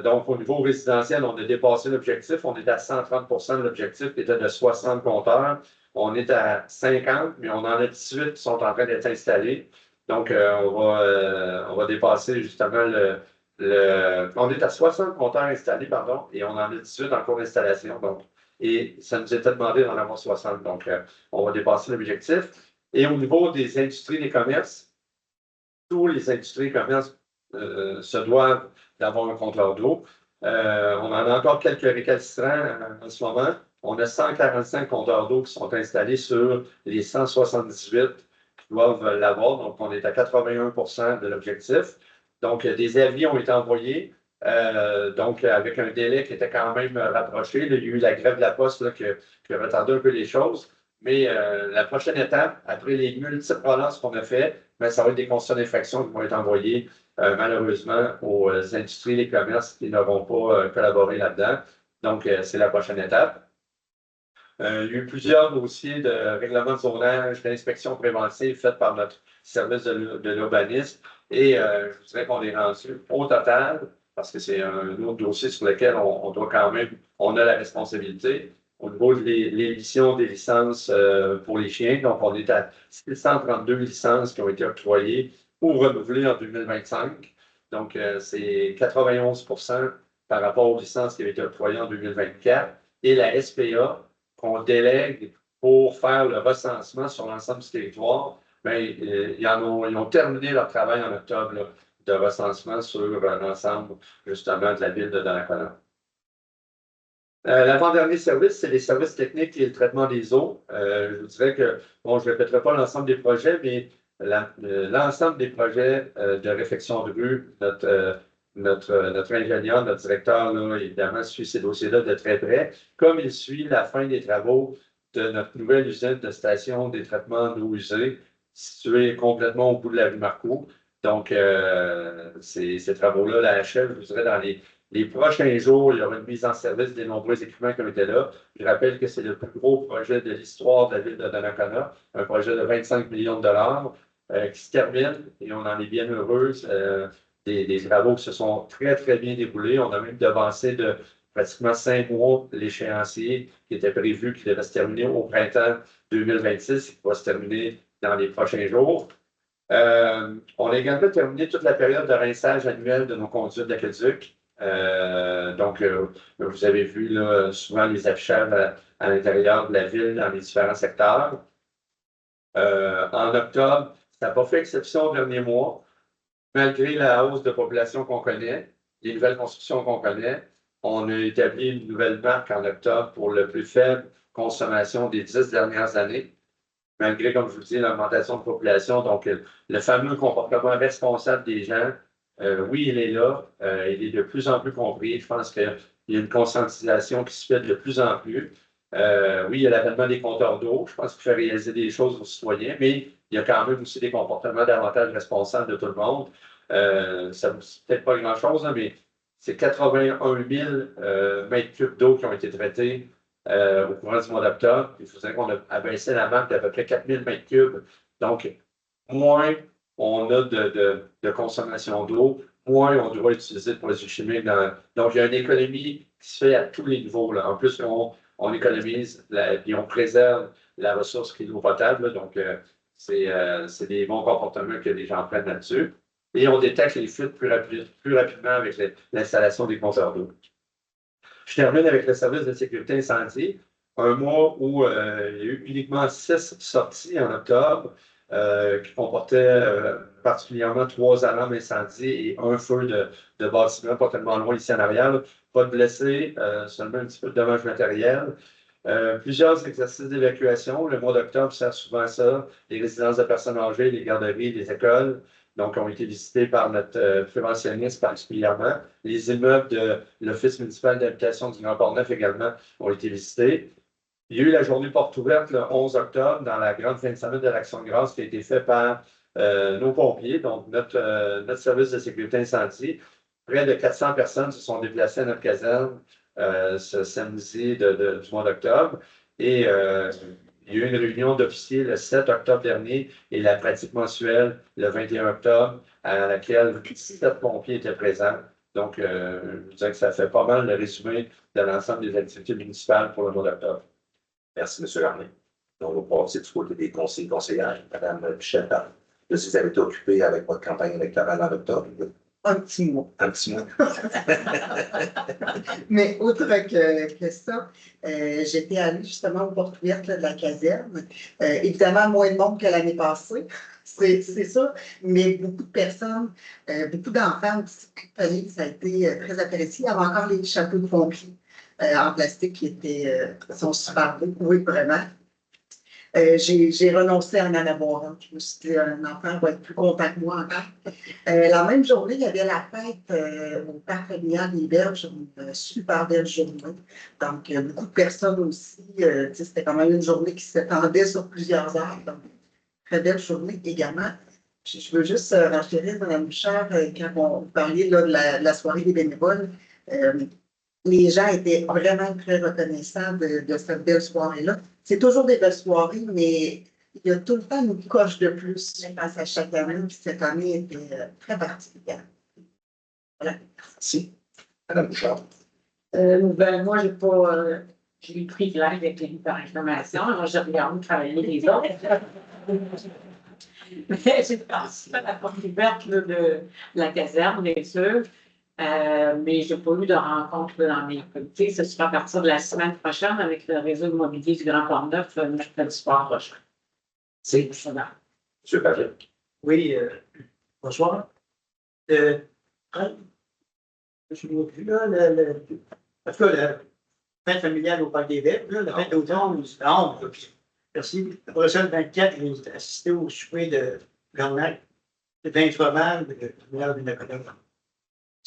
Speaker 5: Donc, au niveau résidentiel, on a dépassé l'objectif. On est à 130 de l'objectif qui était de 60 compteurs. On est à 50, mais on en a 18 qui sont en train d'être installés. Donc, on va dépasser justement on est à 60 compteurs installés, pardon, et on en a 18 en cours d'installation. Donc, et ça nous était demandé d'en avoir 60. Donc, on va dépasser l'objectif. Et au niveau des industries des commerces, tous les industries et commerces se doivent d'avoir un compteur d'eau. On en a encore quelques récalcitrants en ce moment. On a 145 compteurs d'eau qui sont installés sur les 178 qui doivent l'avoir. Donc, on est à 81 de l'objectif. Donc, des avis ont été envoyés. Donc, avec un délai qui était quand même rapproché. Là, il y a eu la grève de la Poste là, qui a retardé un peu les choses. Mais la prochaine étape, après les multiples relances qu'on a fait, ben, ça va être des constats d'infraction qui vont être envoyés malheureusement aux industries et les commerces qui n'auront pas collaboré là-dedans. Donc, c'est la prochaine étape. Il y a eu plusieurs dossiers de règlement de zonage, d'inspection préventive faites par notre service de l'urbanisme. Et je vous dirais qu'on est rendu au total, parce que c'est un autre dossier sur lequel on doit quand même, on a la responsabilité. Au niveau de l'émission des licences pour les chiens, donc on est à 632 licences qui ont été octroyées ou renouvelées en 2025. Donc, c'est 91 par rapport aux licences qui avaient été octroyées en 2024. Et la SPA, qu'on délègue pour faire le recensement sur l'ensemble du territoire, bien, ils ont terminé leur travail en octobre là, de recensement sur l'ensemble, justement, de la ville de Donnacona. L'avant-dernier service, c'est les services techniques et le traitement des eaux. Je vous dirais que, bon, je ne répéterai pas l'ensemble des projets, mais l'ensemble des projets de réfection de rue, notre ingénieur, notre directeur, là, évidemment, suit ces dossiers-là de très près, comme il suit la fin des travaux de notre nouvelle usine de station des traitements d'eau usée situé complètement au bout de la rue Marcoux. Donc, ces travaux-là, la HL, je vous dirais, dans les prochains jours, il y aura une mise en service des nombreux équipements qui ont été là. Je rappelle que c'est le plus gros projet de l'histoire de la ville de Donnacona, un projet de 25 millions de dollars qui se termine et on en est bien heureux. Des travaux qui se sont très, très bien déroulés. On a même devancé de pratiquement 5 mois l'échéancier qui était prévu, qui devait se terminer au printemps 2026 et qui va se terminer dans les prochains jours. On a également terminé toute la période de rinçage annuel de nos conduites d'aqueduc. Donc, vous avez vu là, souvent les affichages à l'intérieur de la ville dans les différents secteurs. En octobre, ça n'a pas fait exception au dernier mois, malgré la hausse de population qu'on connaît, les nouvelles constructions qu'on connaît. On a établi une nouvelle marque en octobre pour le plus faible consommation des 10 dernières années, malgré, comme je vous dis, l'augmentation de population. Donc, le fameux comportement responsable des gens, oui, il est là. Il est de plus en plus compris. Je pense qu'il y a une conscientisation qui se fait de plus en plus. Oui, il y a l'avènement des compteurs d'eau. Je pense qu'il faut réaliser des choses aux citoyens, mais il y a quand même aussi des comportements davantage responsables de tout le monde. Ça ne dit peut-être pas grand-chose, hein, mais c'est 81 000 mètres cubes d'eau qui ont été traités au courant du mois d'octobre. Il faut dire qu'on a abaissé la marque d'à peu près 4 000 mètres cubes. Donc, moins on a de consommation d'eau, moins on doit utiliser de produits chimiques. Donc, il y a une économie qui se fait à tous les niveaux. Là. En plus, on économise et on préserve la ressource qui est l'eau potable. Là. Donc, c'est des bons comportements que les gens prennent là-dessus. Et on détecte les fuites plus rapidement avec l'installation des compteurs d'eau. Je termine avec le service de sécurité incendie. Un mois où il y a eu uniquement 6 sorties en octobre qui comportaient particulièrement 3 alarmes incendie et un feu de bâtiment pas tellement loin ici en arrière. Pas de blessés, seulement un petit peu de dommages matériels. Plusieurs exercices d'évacuation. Le mois d'octobre sert souvent à ça. Les résidences de personnes âgées, les garderies, les écoles. Donc, ont été visités par notre préventionniste particulièrement. Les immeubles de l'Office municipal d'habitation du Grand Port-Neuf également ont été visités. Il y a eu la journée porte ouverte le 11 octobre dans la grande fin de semaine de l'Action de grâce qui a été faite par nos pompiers, donc notre service de sécurité incendie. Près de 400 personnes se sont déplacées à notre caserne ce samedi du mois d'octobre. Et il y a eu une réunion d'officiers le 7 octobre dernier et la pratique mensuelle le 21 octobre à laquelle 17 pompiers étaient présents. Donc, je vous dirais que ça fait pas mal le résumé de l'ensemble des activités municipales pour le mois d'octobre.
Speaker 7: Merci, M. Larnay. Donc, on va passer du côté des conseillers et conseillères. Mme Pichette, vous avez été occupée avec votre campagne électorale en octobre.
Speaker 8: Un petit mot.
Speaker 7: Un petit mot.
Speaker 8: Mais outre que ça, j'étais allée justement aux portes ouvertes de la caserne. Évidemment, moins de monde que l'année passée, c'est ça, mais beaucoup de personnes, beaucoup d'enfants aussi, familles, ça a été très apprécié. Il y avait encore les chapeaux de pompiers en plastique qui sont super beaux, oui, vraiment. J'ai renoncé à en avoir un. Je me suis dit, un enfant va être plus content que moi encore. La même journée, il y avait la fête au parc familial des Berges, une super belle journée. Donc, beaucoup de personnes aussi. C'était quand même une journée qui s'étendait sur plusieurs heures. Donc, très belle journée également. Je veux juste renchérir, Mme Bouchard, quand on parlait là, de la soirée des bénévoles. Les gens étaient vraiment très reconnaissants de cette belle soirée-là. C'est toujours des belles soirées, mais il y a tout le temps une coche de plus, je pense, à chaque année. Puis cette année était très particulière. Voilà.
Speaker 7: Merci. Mme Bouchard.
Speaker 1: Moi, j'ai eu le privilège d'être élue par information. Alors, je regarde travailler les autres. Mais j'ai participé à la porte ouverte de la caserne, bien sûr. Mais je n'ai pas eu de rencontre dans mes comités. Ce sera à partir de la semaine prochaine avec le réseau immobilier du Grand Port-Neuf, mercredi soir prochain.
Speaker 7: C'est
Speaker 1: ça.
Speaker 7: M. Paget.
Speaker 2: Oui, bonsoir. Je l'ai vu, là, en tout cas, la fête familiale au Parc des Verts, le 20 octobre, c'était 11. Merci. Après ça, le 24, j'ai assisté au souper de Garnac, de vin fromage, de la de Napoléon.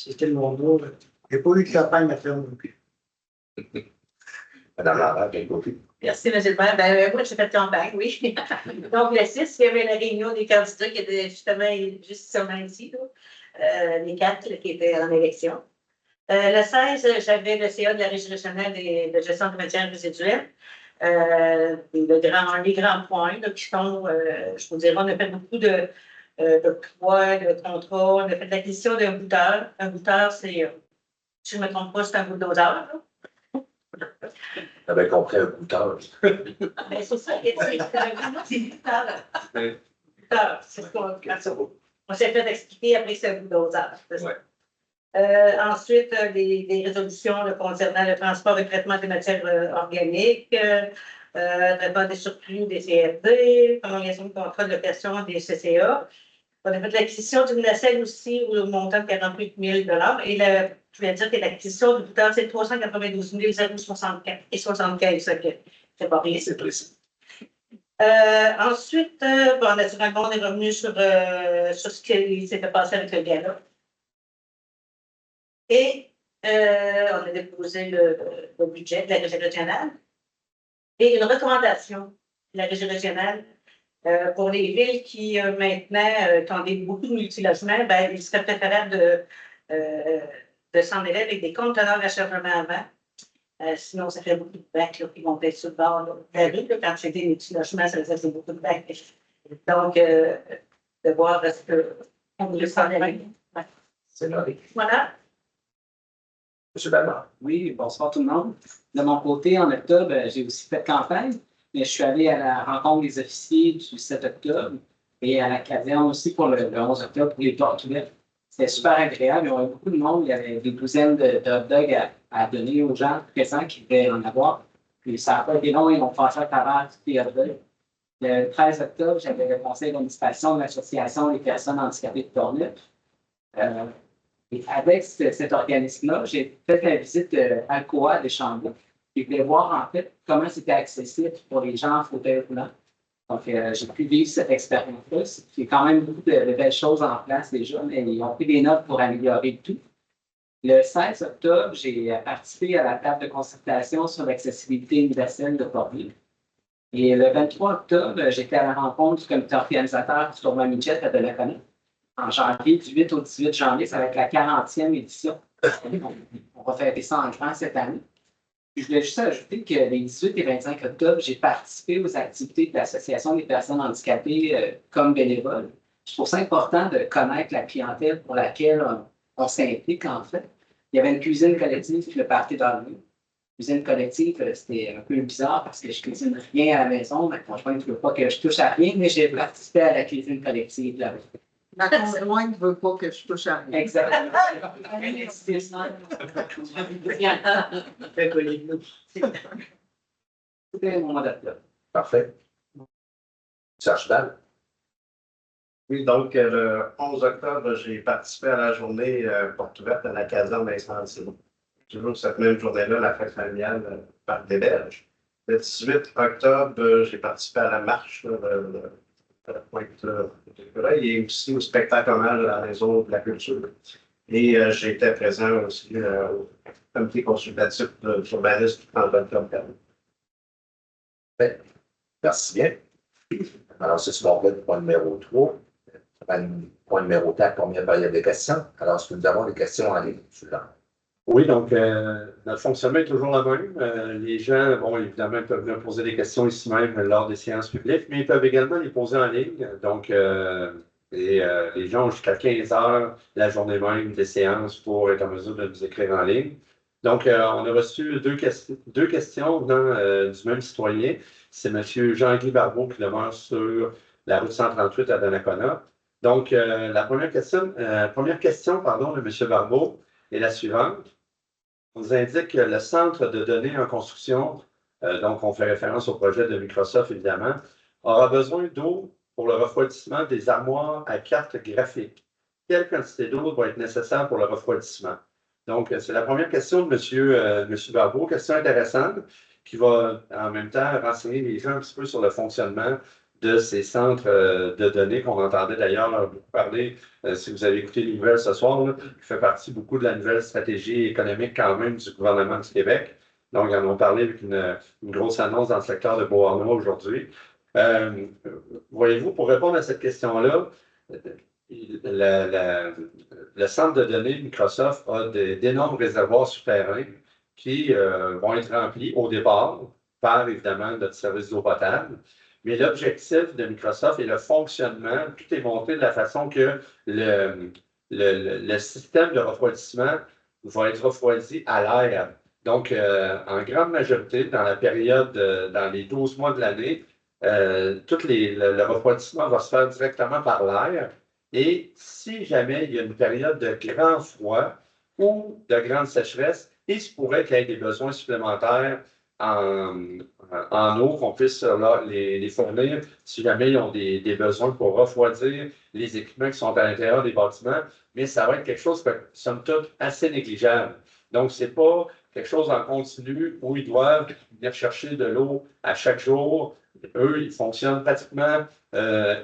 Speaker 2: C'était le mon mot. Je n'ai pas eu de campagne à faire non plus.
Speaker 7: Madame Lambert, quel côté?
Speaker 3: Merci, M. le maire. Ben, moi, j'ai fait campagne, oui. Donc, le 6, il y avait la réunion des candidats qui étaient justement ici, là. Les 4 là, qui étaient en élection. Le 16, j'avais le CA de la Régie régionale de gestion de matières résiduelles. Les grands points là, qui sont, je vous dirais, on a fait beaucoup de poids, de contrôle, on a fait l'acquisition d'un goûteur. Un goûteur, c'est, si je ne me trompe pas, c'est un bulldozer.
Speaker 7: J'avais compris un goûteur.
Speaker 3: Ben, c'est ça, c'est goûteur. Goûteur, c'est ce on s'est fait expliquer après ce bulldozer. Ensuite, des résolutions là, concernant le transport et le traitement des matières organiques, traitement des surplus des CFD, prolongation de contrat de location des CCA. On a fait l'acquisition d'une nacelle aussi au montant de 48 000 et je voulais dire que l'acquisition du goûteur, c'est 392 064 et 75. C'est pas rien.
Speaker 7: C'est précis.
Speaker 3: Ensuite, bon, naturellement, on est revenu sur ce qui s'était passé avec le gala. Et on a déposé le budget de la région régionale et une recommandation de la région régionale pour les villes qui maintenant qui ont beaucoup de multilogements, ben, il serait préférable de s'en aller avec des conteneurs à chargement avant. Sinon, ça fait beaucoup de bacs qui vont être sur le bord de la rue. Là, quand c'est des multilogements, ça veut dire que c'est beaucoup de bacs. Donc, de voir est-ce qu'on voulait s'en aller.
Speaker 7: C'est noté.
Speaker 3: Voilà.
Speaker 7: M. Bernard.
Speaker 4: Oui, bonsoir tout le monde. De mon côté, en octobre, j'ai aussi fait campagne, mais je suis allé à la rencontre des officiers du 7 octobre et à la caserne aussi pour le 11 octobre pour les portes ouvertes. C'était super agréable. Il y avait beaucoup de monde. Il y avait des douzaines de hot dogs à donner aux gens présents qui devaient en avoir. Puis ça n'a pas été long, ils ont passé à travers tous les hot dogs. Le 13 octobre, j'avais le conseil d'administration de l'Association des personnes handicapées de Portneuf. Et avec cet organisme-là, j'ai fait la visite Alcoa de Chambly. Je voulais voir en fait comment c'était accessible pour les gens en fauteuil roulant. Donc, j'ai pu vivre cette expérience-là. Il y a quand même beaucoup de belles choses en place déjà, mais ils ont pris des notes pour améliorer le tout. Le 16 octobre, j'ai participé à la table de concertation sur l'accessibilité universelle de Portneuf. Et le 23 octobre, j'étais à la rencontre du comité organisateur du tournoi Midget à Donnacona. En janvier, du 8 au 18 janvier, ça va être la 40e édition. On va fêter ça en grand cette année. Puis, je voulais juste ajouter que les 18 et 25 octobre, j'ai participé aux activités de l'Association des personnes handicapées comme bénévole. Je trouve ça important de connaître la clientèle pour laquelle on s'implique, en fait. Il y avait une cuisine collective qui le partait dans le mur. Cuisine collective, c'était un peu bizarre parce que je cuisine rien à la maison. Ma conjointe ne veut pas que je touche à rien, mais j'ai participé à la cuisine collective là-bas.
Speaker 8: Ma conjointe ne veut pas que je touche à rien.
Speaker 4: Exactement. C'était mon mandat.
Speaker 7: Parfait. Serge Dalle.
Speaker 6: Oui, donc le 11 octobre, j'ai participé à la journée porte ouverte à la caserne d'incendie. Toujours cette même journée-là, la fête familiale par des Belges. Le 18 octobre, j'ai participé à la marche de la pointe de Cureil et aussi au spectacle hommage à la Maison de la Culture. Et j'étais présent aussi au comité consultatif d'urbanisme en octobre.
Speaker 7: Merci bien. Alors, c'est ce qu'on fait le point numéro 3. Point numéro 4, première période de questions. Alors, est-ce que nous avons des questions en ligne?
Speaker 5: Oui, donc notre fonctionnement est toujours le même. Les gens, bon, évidemment, peuvent venir poser des questions ici même lors des séances publiques, mais ils peuvent également les poser en ligne. Donc, les gens ont jusqu'à 15 heures la journée même des séances pour être en mesure de nous écrire en ligne. Donc, on a reçu deux questions venant du même citoyen. C'est M. Jean-Guy Barbeau qui demeure sur la route 138 à Donnacona. Donc, la première question, de M. Barbeau est la suivante. On nous indique que le centre de données en construction, donc on fait référence au projet de Microsoft évidemment, aura besoin d'eau pour le refroidissement des armoires à cartes graphiques. Quelle quantité d'eau va être nécessaire pour le refroidissement? Donc, c'est la première question de M. Barbeau, question intéressante, qui va en même temps renseigner les gens un petit peu sur le fonctionnement de ces centres de données qu'on entendait d'ailleurs beaucoup parler, si vous avez écouté les nouvelles ce soir, là, qui fait partie beaucoup de la nouvelle stratégie économique quand même du gouvernement du Québec. Donc, ils en ont parlé avec une grosse annonce dans le secteur de Beauharnois aujourd'hui. Voyez-vous, pour répondre à cette question-là, le centre de données Microsoft a d'énormes réservoirs souterrains qui vont être remplis au départ par, évidemment, notre service d'eau potable. Mais l'objectif de Microsoft et le fonctionnement, tout est monté de la façon que le système de refroidissement va être refroidi à l'air. Donc, en grande majorité, dans la période, dans les 12 mois de l'année, le refroidissement va se faire directement par l'air. Et si jamais il y a une période de grand froid ou de grande sécheresse, il se pourrait qu'il y ait des besoins supplémentaires en eau qu'on puisse les fournir si jamais ils ont des besoins pour refroidir les équipements qui sont à l'intérieur des bâtiments. Mais ça va être quelque chose, somme toute, assez négligeable. Donc, ce n'est pas quelque chose en continu où ils doivent venir chercher de l'eau à chaque jour. Eux, ils fonctionnent pratiquement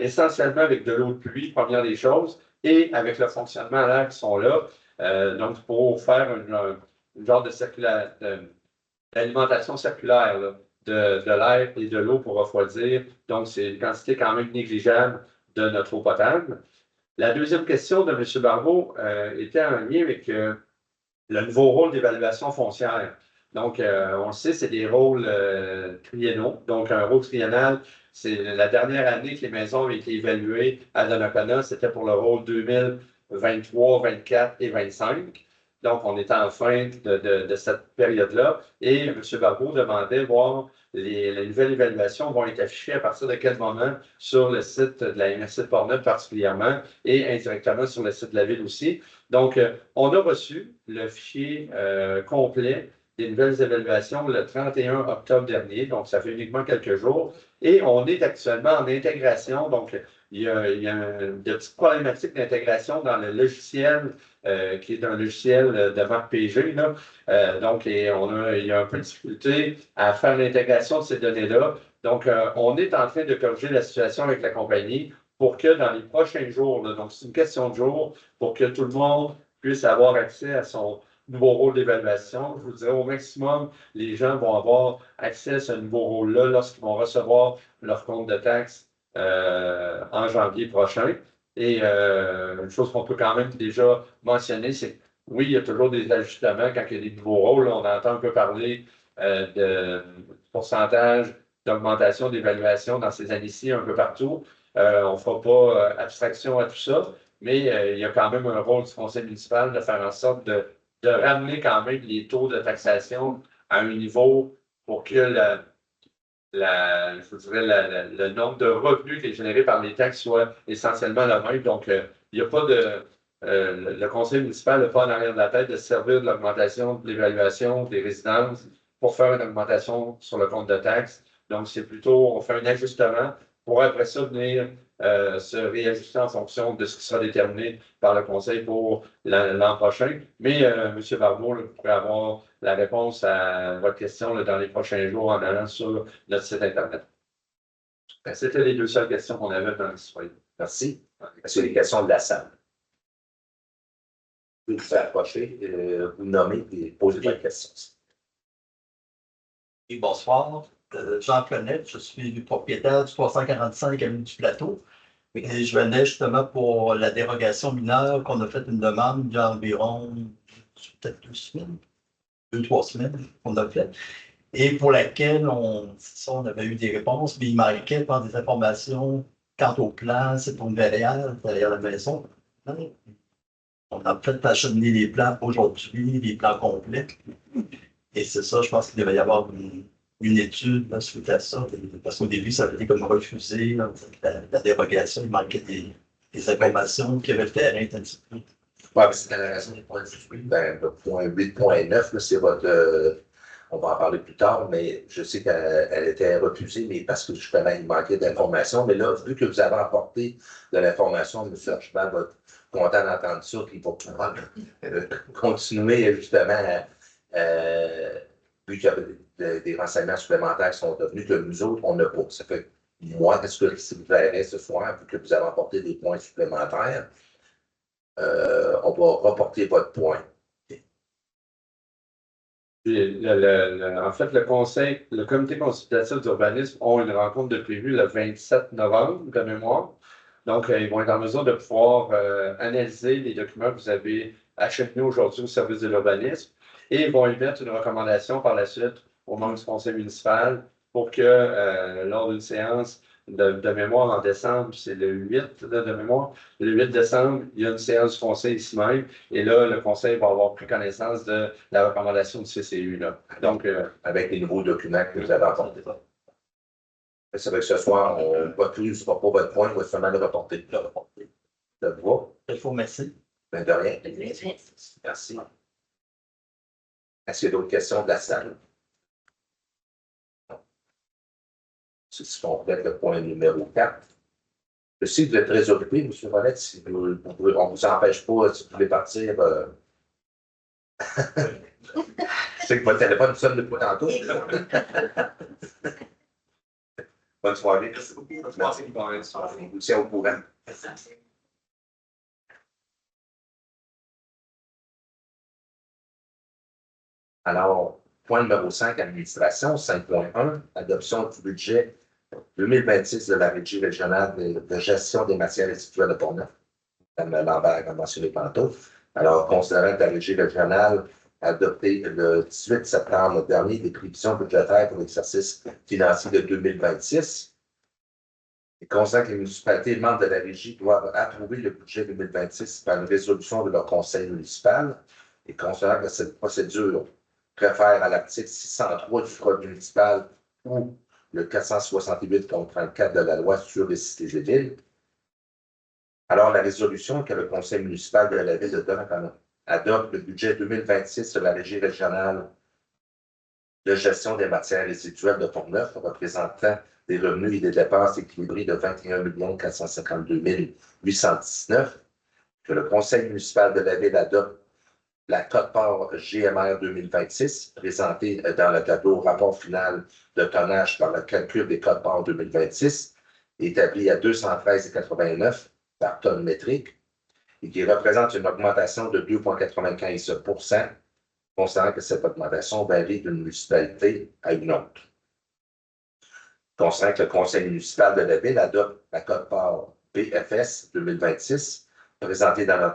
Speaker 5: essentiellement avec de l'eau de pluie, première des choses, et avec le fonctionnement à l'air qui sont là. Donc, pour faire une genre d'alimentation circulaire là, de l'air et de l'eau pour refroidir. Donc, c'est une quantité quand même négligeable de notre eau potable. La deuxième question de M. Barbeau était en lien avec le nouveau rôle d'évaluation foncière. Donc, on le sait, c'est des rôles triennaux. Donc, un rôle triennal, c'est la dernière année que les maisons ont été évaluées à Donnacona, c'était pour le rôle 2023, 24 et 25. Donc, on est en fin de cette période-là. Et M. Barbeau demandait voir les nouvelles évaluations vont être affichées à partir de quel moment sur le site de la MRC de Portneuf particulièrement et indirectement sur le site de la ville aussi. Donc, on a reçu le fichier complet des nouvelles évaluations le 31 octobre dernier, donc ça fait uniquement quelques jours, et on est actuellement en intégration, donc il y a de petites problématiques d'intégration dans le logiciel qui est un logiciel de marque PG, là. Donc, il y a un peu de difficulté à faire l'intégration de ces données-là. Donc, on est en train de corriger la situation avec la compagnie pour que dans les prochains jours, là, donc c'est une question de jours, pour que tout le monde puisse avoir accès à son nouveau rôle d'évaluation. Je vous dirais au maximum, les gens vont avoir accès à ce nouveau rôle-là lorsqu'ils vont recevoir leur compte de taxes en janvier prochain. Et une chose qu'on peut quand même déjà mentionner, c'est que oui, il y a toujours des ajustements quand il y a des nouveaux rôles. On entend un peu parler de pourcentage d'augmentation d'évaluation dans ces années-ci un peu partout. On ne fera pas abstraction à tout ça, mais il y a quand même un rôle du conseil municipal de faire en sorte de ramener quand même les taux de taxation à un niveau pour que je dirais le nombre de revenus qui est généré par les taxes soit essentiellement le même. Donc, il n'y a pas de. Le conseil municipal n'a pas en arrière de la tête de servir de l'augmentation de l'évaluation des résidences pour faire une augmentation sur le compte de taxes. Donc, c'est plutôt, on fait un ajustement pour après ça venir se réajuster en fonction de ce qui sera déterminé par le conseil pour l'an prochain. Mais M. Barbeau, vous pourrez avoir la réponse à votre question là, dans les prochains jours en allant sur notre site Internet. C'était les deux seules questions qu'on avait dans l'histoire.
Speaker 7: Merci. C'est les questions de la salle. Vous pouvez vous approcher, vous nommer et poser votre question.
Speaker 9: Oui, bonsoir. Jean Clonette, je suis propriétaire du 345 avenue du Plateau. Et je venais justement pour la dérogation mineure qu'on a fait une demande il y a environ peut-être 2 semaines, 2-3 semaines qu'on a fait. Et pour laquelle on avait eu des réponses, mais il manquait par des informations quant au plan, c'est pour une verrière derrière la maison. On a peut-être acheminé les plans aujourd'hui, les plans complets. Et c'est ça, je pense qu'il devait y avoir une étude là, suite à ça. Parce qu'au début, ça avait été comme refusé, là, la dérogation, il manquait des informations qui avaient le terrain un petit peu.
Speaker 7: Oui, mais c'était la raison du point 18. Ben, le point 8.9, c'est votre. On va en parler plus tard, mais je sais qu'elle était refusée, mais parce que justement, il manquait d'informations. Mais là, vu que vous avez apporté de l'information, M. Archibald va être content d'entendre ça, qu'il va pouvoir continuer justement vu qu'il y avait des renseignements supplémentaires qui sont devenus que nous autres, on n'a pas. Ça fait moi, est-ce que si vous verrez ce soir, vu que vous avez apporté des points supplémentaires, on va reporter votre point.
Speaker 5: Puis, en fait, le comité consultatif d'urbanisme ont une rencontre de prévue le 27 novembre de mémoire. Donc, ils vont être en mesure de pouvoir analyser les documents que vous avez acheminés aujourd'hui au service de l'urbanisme et ils vont émettre une recommandation par la suite aux membres du conseil municipal pour que lors d'une séance de mémoire en décembre, c'est le 8 de mémoire, le 8 décembre, il y a une séance du conseil ici même et là, le conseil va avoir pris connaissance de la recommandation du CCU. Là. Donc,
Speaker 7: avec les nouveaux documents que vous avez apportés. C'est vrai que ce soir, on va plus pas votre point, on va seulement le reporter. Le voix.
Speaker 9: Il faut merci.
Speaker 7: Ben, de rien. Merci. Est-ce qu'il y a d'autres questions de la salle? Ceci complète le point numéro 4. Je sais que vous êtes très occupé, M. Rolette, si on ne vous empêche pas, si vous voulez partir. Je sais que votre téléphone sonne depuis tantôt. Bonne soirée. Merci beaucoup. Merci. On vous tient au courant. Alors, point numéro 5, administration, 5.1, adoption du budget 2026 de la Régie régionale de gestion des matières résiduelles de Portneuf. Mme Lambert a mentionné tantôt. Alors, considérant que la Régie régionale a adopté le 18 septembre dernier des prévisions budgétaires pour l'exercice financier de 2026, et considérant que les municipalités et membres de la Régie doivent approuver le budget 2026 par une résolution de leur conseil municipal, et considérant que cette procédure préfère à l'article 603 du Code municipal ou le 468/34 de la loi sur les cités et villes. Alors, la résolution que le conseil municipal de la ville de Donnacona adopte le budget 2026 de la Régie régionale de gestion des matières résiduelles de Portneuf, représentant des revenus et des dépenses équilibrés de 21 452 819, que le conseil municipal de la ville adopte la quote-part GMR 2026, présentée dans le tableau rapport final de tonnage par le calcul des quotes-parts 2026, établi à 213,89 par tonne métrique, et qui représente une augmentation de 2,95 %, considérant que cette augmentation varie d'une municipalité à une autre. Considérant que le conseil municipal de la ville adopte la quote-part BFS 2026, présenté dans le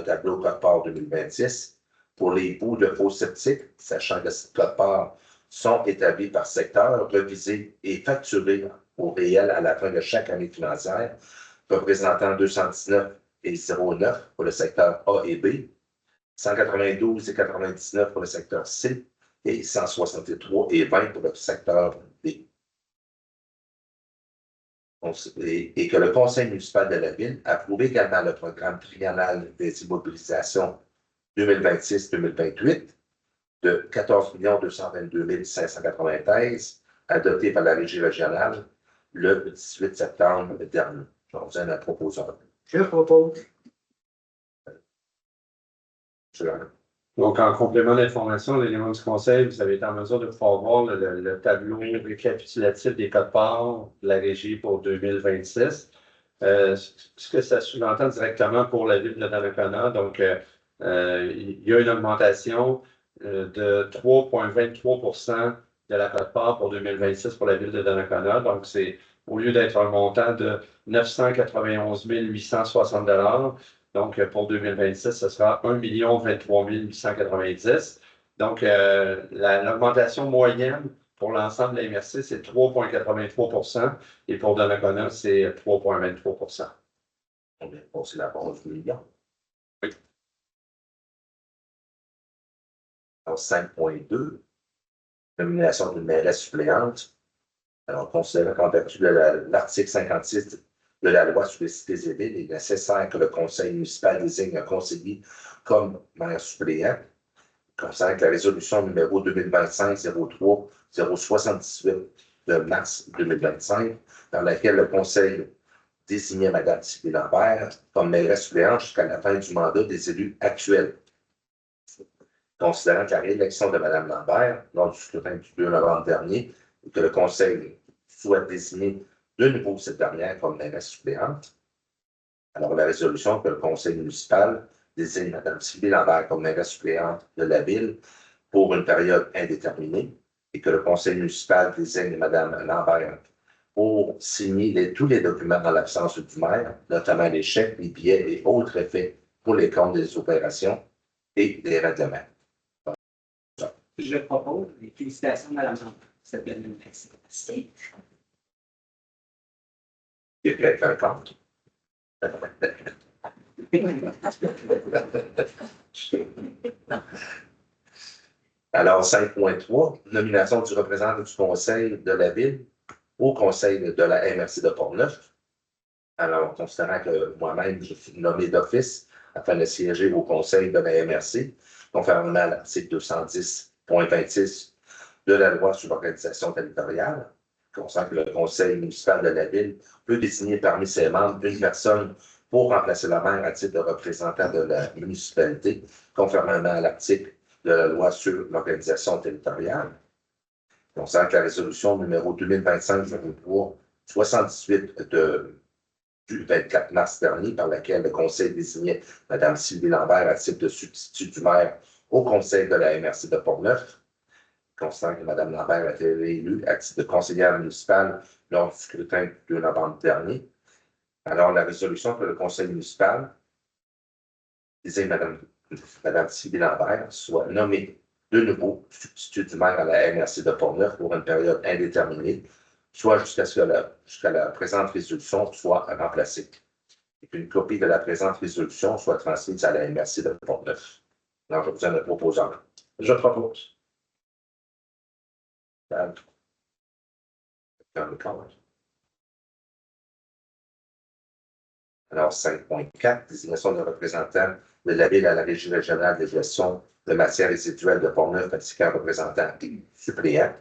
Speaker 7: tableau quote-part 2026, pour les bouts de faux sceptiques, sachant que ces quote-parts sont établis par secteur, revisés et facturés au réel à la fin de chaque année financière, représentant 219,09 pour le secteur A et B, 192,99 pour le secteur C et 163,20 pour le secteur B. Et que le conseil municipal de la ville approuve également le programme triennal des immobilisations 2026-2028 de 14 222 593 adopté par la Régie régionale le 18 septembre dernier. Je vous en propose un.
Speaker 2: Je propose.
Speaker 5: Donc, en complément d'information, l'élément du conseil, vous avez été en mesure de pouvoir voir le tableau récapitulatif des quotes-parts de la Régie pour 2026. Ce que ça sous-entend directement pour la ville de Donnacona, donc il y a une augmentation de 3,23 % de la quote-part pour 2026 pour la ville de Donnacona. Donc, c'est au lieu d'être un montant de 991 860 $, donc, pour 2026, ce sera 1 023 890. Donc, l'augmentation moyenne pour l'ensemble de la MRC, c'est 3,83 % et pour Donnacona, c'est 3,23 %.
Speaker 7: On vient de passer la barre du million.
Speaker 5: Oui.
Speaker 7: Alors, 5.2, nomination d'une mairesse suppléante. Alors, considérant qu'en vertu de l'article 56 de la loi sur les cités et villes, il est nécessaire que le conseil municipal désigne un conseiller comme maire suppléant. Considérant que la résolution numéro 2025-03-078 de mars 2025, dans laquelle le conseil désignait Mme Sylvie Lambert comme mairesse suppléante jusqu'à la fin du mandat des élus actuels. Considérant que la réélection de Mme Lambert lors du scrutin du 2 novembre dernier et que le conseil souhaite désigner de nouveau cette dernière comme mairesse suppléante. Alors, la résolution que le conseil municipal désigne Mme Sylvie Lambert comme mairesse suppléante de la ville pour une période indéterminée et que le conseil municipal désigne Mme Lambert pour signer tous les documents en l'absence du maire, notamment les chèques, les billets et autres effets pour les comptes des opérations et des règlements.
Speaker 4: Je propose, et félicitations, Mme Lambert. C'est bien une merci.
Speaker 7: Il y a quelqu'un contre. Alors, 5.3, nomination du représentant du conseil de la ville au conseil de la MRC de Portneuf. Alors, considérant que moi-même, je suis nommé d'office afin de siéger au conseil de la MRC, conformément à l'article 210.26 de la loi sur l'organisation territoriale, concernant que le conseil municipal de la ville peut désigner parmi ses membres une personne pour remplacer le maire à titre de représentant de la municipalité, conformément à l'article de la loi sur l'organisation territoriale. Concernant que la résolution numéro 2025-03-78 du 24 mars dernier, par laquelle le conseil désignait Mme Sylvie Lambert à titre de substitut du maire au conseil de la MRC de Portneuf, constatant que Mme Lambert a été réélue à titre de conseillère municipale lors du scrutin du 2 novembre dernier. Alors, la résolution que le conseil municipal désigne Mme Sylvie Lambert soit nommée de nouveau substitut du maire à la MRC de Portneuf pour une période indéterminée, soit jusqu'à ce que la présente résolution soit remplacée. Et qu'une copie de la présente résolution soit transmise à la MRC de Portneuf. Alors, je vous en proposant.
Speaker 6: Je propose.
Speaker 7: Alors, 5.4, désignation de représentants de la ville à la Régie régionale de gestion de matières résiduelles de Portneuf ainsi qu'un représentant suppléant.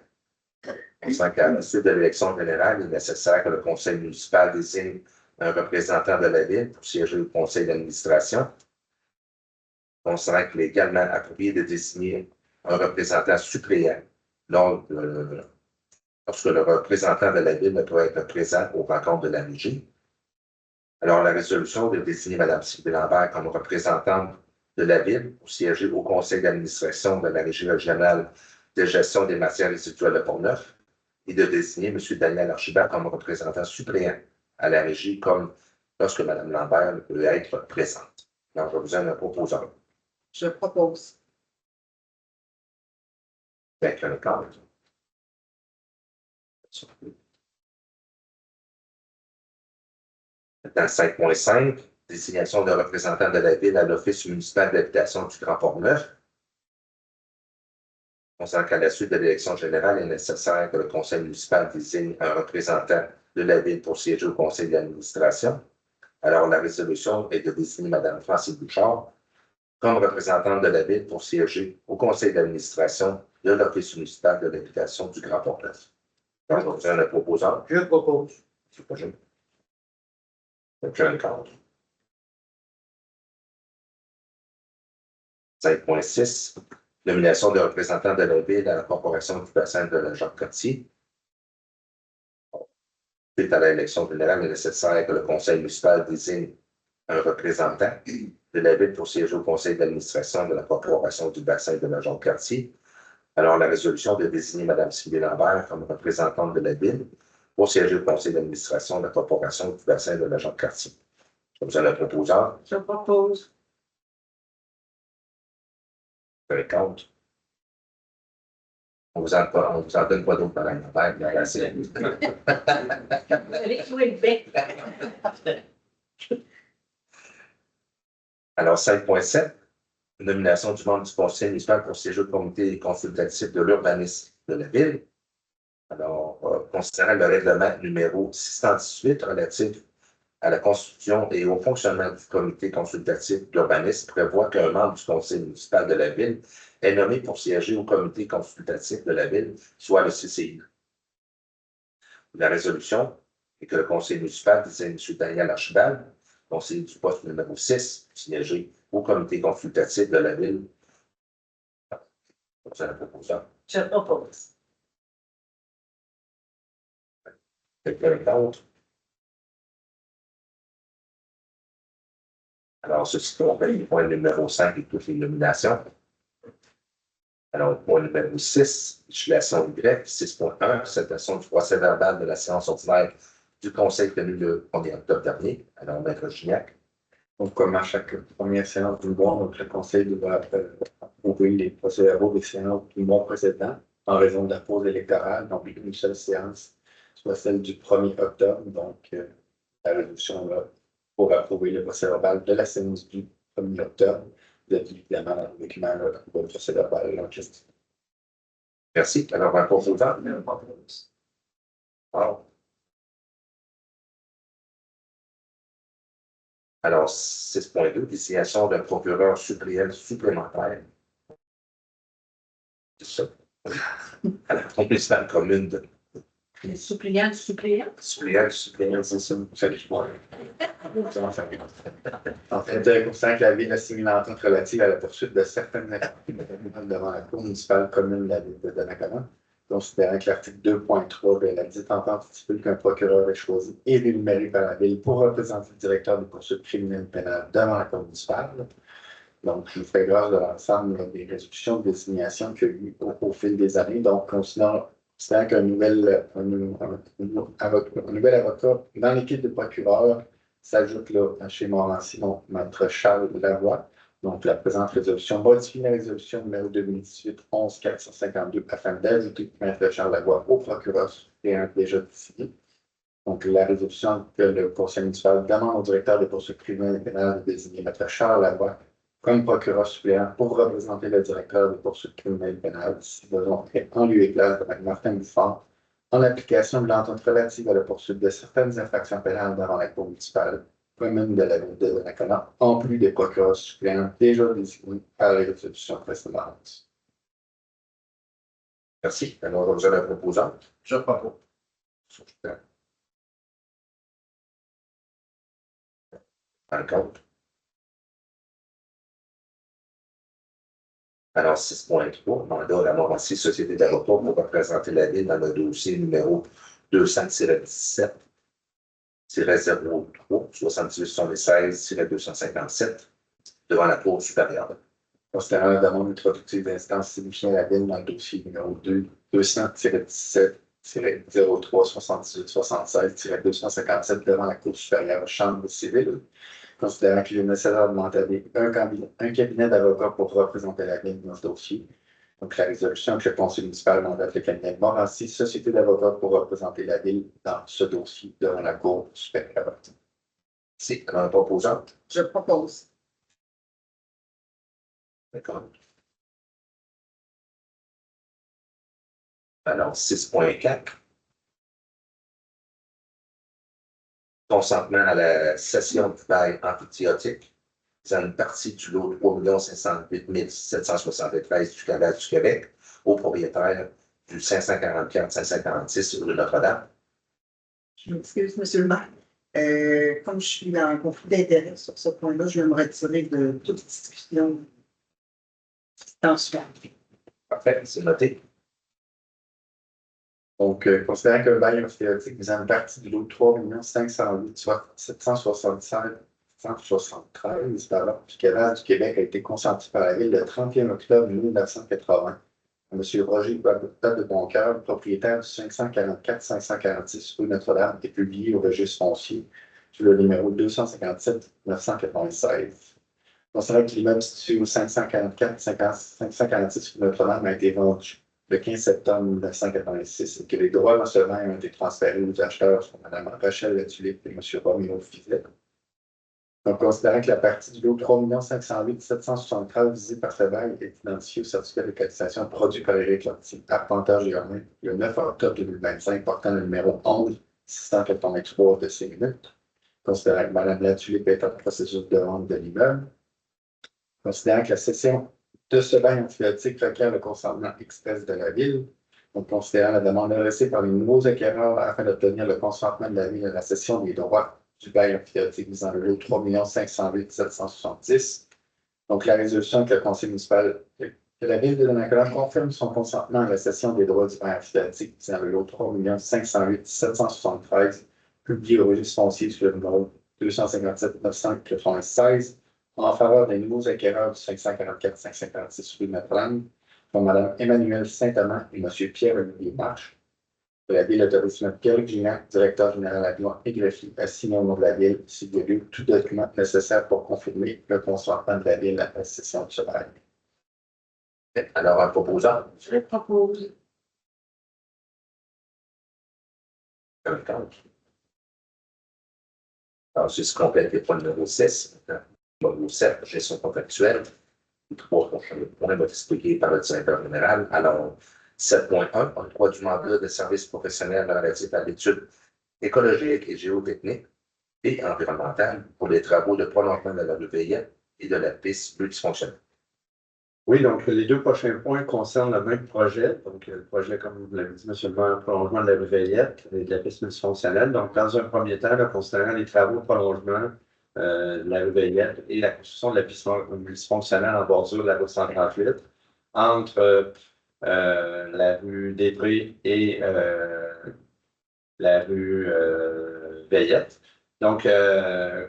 Speaker 7: On sent qu'à la suite de l'élection générale, il est nécessaire que le conseil municipal désigne un représentant de la ville pour siéger au conseil d'administration. On sent qu'il est également approprié de désigner un représentant suppléant lorsque le représentant de la ville ne peut être présent aux rencontres de la régie. Alors, la résolution de désigner Mme Sylvie Lambert comme représentante de la ville pour siéger au conseil d'administration de la Régie régionale de gestion des matières résiduelles de Portneuf et de désigner M. Daniel Archibald comme représentant suppléant à la régie, comme lorsque Mme Lambert ne peut être présente. Alors, je vous en propose.
Speaker 8: Je propose.
Speaker 7: Quelqu'un le compte? 5.5, désignation de représentants de la ville à l'Office municipal d'habitation du Grand Portneuf. On sent qu'à la suite de l'élection générale, il est nécessaire que le conseil municipal désigne un représentant de la ville pour siéger au conseil d'administration. Alors, la résolution est de désigner Mme Francine Bouchard comme représentante de la ville pour siéger au conseil d'administration de l'Office municipal de l'habitation du Grand Portneuf. Donc, vous en êtes proposant?
Speaker 2: Je propose.
Speaker 7: C'est pas juste. Aucun compte. 5.6, nomination de représentants de la ville à la corporation du bassin de la Jacques-Cartier. Suite à l'élection générale, il est nécessaire que le conseil municipal désigne un représentant de la ville pour siéger au conseil d'administration de la corporation du bassin de la Jacques-Cartier. Alors, la résolution de désigner Mme Sylvie Lambert comme représentante de la ville pour siéger au conseil d'administration de la corporation du bassin de la Jacques-Cartier. Vous en êtes proposant?
Speaker 1: Je propose.
Speaker 7: Vous avez compte? On vous en donne pas d'autres par la Lambert, mais assez.
Speaker 1: Vous allez jouer le bec.
Speaker 7: Alors, 5.7, nomination du membre du conseil municipal pour siéger au comité consultatif de l'urbanisme de la ville. Alors, considérant le règlement numéro 618 relatif à la constitution et au fonctionnement du comité consultatif d'urbanisme prévoit qu'un membre du conseil municipal de la ville est nommé pour siéger au comité consultatif de la ville, soit le CCI. La résolution est que le conseil municipal désigne M. Daniel Archibald, conseiller du poste numéro 6, pour siéger au comité consultatif de la ville. C'est la proposition.
Speaker 1: Je propose.
Speaker 7: Quelqu'un d'autre? Alors, ceci complète le point numéro 5 et toutes les nominations. Alors, point numéro 6, législation Y, 6.1, acceptation du procès verbal de la séance ordinaire du Conseil tenu le 1er octobre dernier. Alors, Maître Gignac.
Speaker 10: Donc, comme à chaque première séance du mois, donc le Conseil devra approuver les procès-verbaux des séances du mois précédent en raison de la pause électorale. Donc, une seule séance, soit celle du 1er octobre. Donc, la résolution là, pour approuver le procès-verbal de la séance du 1er octobre. Vous avez évidemment dans le document le procès-verbal en question.
Speaker 7: Merci. Alors, un consultant. Wow. Alors, 6.2, désignation d'un procureur suppléant supplémentaire. C'est ça. À la principale commune de.
Speaker 1: Les suppléants du suppléant.
Speaker 7: Suppléant, suppléant, c'est ça. Ça fait quoi?
Speaker 10: En fait, constant que la ville a signé l'entente relative à la poursuite de certaines activités devant la Cour municipale commune de la ville de Donnacona, considérant que l'article 2.3 de la dite entente stipule qu'un procureur est choisi et énuméré par la ville pour représenter le directeur des poursuites criminelles pénales devant la Cour municipale. Donc, je vous fais grâce de l'ensemble des résolutions de désignation qu'il y a eu au fil des années. Donc, considérant qu'un nouvel avocat dans l'équipe de procureurs s'ajoute là chez Montmorency, donc Maître Charles Lavoie. Donc, la présente résolution modifie la résolution numéro 2018-11-452 afin d'ajouter Maître Charles Lavoie au procureur suppléant déjà désigné. Donc, la résolution que le Conseil municipal demande au directeur des poursuites criminelles et pénales de désigner Maître Charles Lavoie comme procureur suppléant pour représenter le directeur des poursuites criminelles et pénales, si besoin, en lieu et place de Martin Bouffard, en application de l'entente relative à la poursuite de certaines infractions pénales devant la Cour municipale commune de la ville de Donnacona, en plus des procureurs suppléants déjà désignés par les résolutions précédentes.
Speaker 7: Merci. Alors, vous avez la proposante.
Speaker 9: Je propose.
Speaker 7: Encore. Alors, 6.3, mandat à la Montmorency Société d'avocats pour représenter la ville dans le dossier numéro 200-17-03 78-76-257 devant la Cour supérieure.
Speaker 10: Considérant la demande introductive d'instance signifiant la ville dans le dossier numéro 200-17-03-78-76-257 devant la Cour supérieure chambre civile, considérant qu'il est nécessaire de mandater un cabinet d'avocats pour représenter la ville dans ce dossier. Donc, la résolution que le Conseil municipal mandate le cabinet Montmorency Société d'avocats pour représenter la ville dans ce dossier devant la Cour supérieure.
Speaker 7: C'est un proposant.
Speaker 8: Je propose.
Speaker 7: D'accord. Alors, 6.4. Consentement à la cession du bail amphithéotique, faisant une partie du lot de 3 508 773 du Canada du Québec au propriétaire du 544-546 rue Notre-Dame.
Speaker 8: Je m'excuse, monsieur le maire. Comme je suis en conflit d'intérêt sur ce point-là, je vais me retirer de toute discussion. Attention.
Speaker 7: Parfait, c'est noté.
Speaker 10: Donc, considérant que le bail amphithéotique visant une partie du lot de 3 508 773 du Canada du Québec a été consenti par la ville le 31 octobre 1980 à M. Roger Guadeloupe de Boncoeur, propriétaire du 544-546 rue Notre-Dame, est publié au registre foncier sur le numéro 254-996. Considérant que l'immeuble situé au 544-546 rue Notre-Dame a été vendu le 15 septembre 1986 et que les droits dans ce bail ont été transférés aux acheteurs sont Mme Rachel Latulippe et M. Roméo Fizet. Donc, considérant que la partie du lot 3 508 773 visée par ce bail est identifiée au certificat de localisation produit par Éric Lortie, arpenteur géomètre, le 9 octobre 2025, portant le numéro 11 683 de 5 minutes. Considérant que Mme Latulippe est en processus de vente de l'immeuble. Considérant que la cession de ce bail amphithéotique requiert le consentement express de la ville. Donc, considérant la demande adressée par les nouveaux acquéreurs afin d'obtenir le consentement de la ville à la cession des droits du bail amphithéotique visant le lot 3 508 770. Donc, la résolution que le Conseil municipal que la ville de Donnacona confirme son consentement à la cession des droits du bail amphithéotique visant le lot 3 508 773, publié au registre foncier sur le numéro 257 996 en faveur des nouveaux acquéreurs du 544-556 rue Notre-Dame, pour Mme Emmanuelle Saint-Amand et M. Pierre-Olivier Marche. De la Ville autorise M. Pierre Gignan, directeur général adjoint et greffier, à signer au nom de la Ville, s'il y a lieu, tout document nécessaire pour confirmer le consentement de la Ville à la cession du cheval.
Speaker 7: Alors, un proposant,
Speaker 1: Je propose.
Speaker 7: ensuite, se complète les points numéro 6, numéro 7, gestion contractuelle. Les 3 prochains points vont être expliqués par le directeur général. Alors, 7.1, octroi du mandat de service professionnel relatif à l'étude écologique et géotechnique et environnementale pour les travaux de prolongement de la rue Veillette et de la piste multifonctionnelle.
Speaker 5: Oui, donc les 2 prochains points concernent le même projet. Donc, le projet, comme vous l'avez dit, M. le maire, prolongement de la rue Veillette et de la piste multifonctionnelle. Donc, dans un premier temps, là, considérant les travaux de prolongement de la rue Veillette et la construction de la piste multifonctionnelle en bordure de la route 138 entre la rue Després et la rue Veillette. Donc,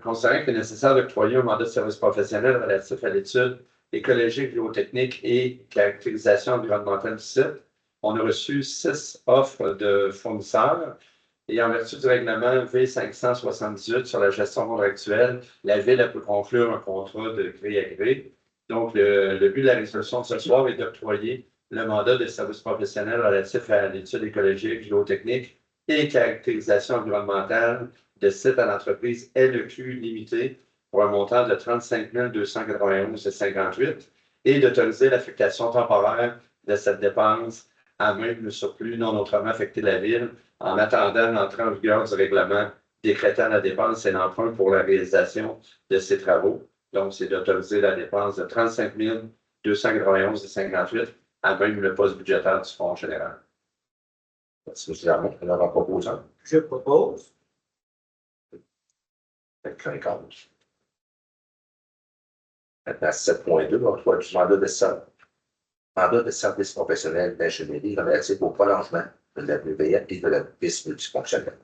Speaker 5: considérant qu'il est nécessaire d'octroyer un mandat de service professionnel relatif à l'étude écologique, géotechnique et caractérisation environnementale du site, on a reçu 6 offres de fournisseurs. Et en vertu du règlement V578 sur la gestion contractuelle, la Ville a pu conclure un contrat de gré à gré. Donc, le but de la résolution de ce soir est d'octroyer le mandat de service professionnel relatif à l'étude écologique, géotechnique et caractérisation environnementale de site à l'entreprise LEQ limitée pour un montant de 35 291,58 et d'autoriser l'affectation temporaire de cette dépense à même le surplus non autrement affecté la Ville en attendant l'entrée en vigueur du règlement décrétant la dépense et l'emprunt pour la réalisation de ces travaux. Donc, c'est d'autoriser la dépense de 35 291,58 à même le poste budgétaire du Fonds général.
Speaker 7: Merci, M. Germain. Alors, en proposant,
Speaker 2: Je propose.
Speaker 7: quelqu'un contre. Maintenant, 7.2, octroi du mandat de service professionnel d'ingénierie relatif au prolongement de la rue Veillette et de la piste multifonctionnelle.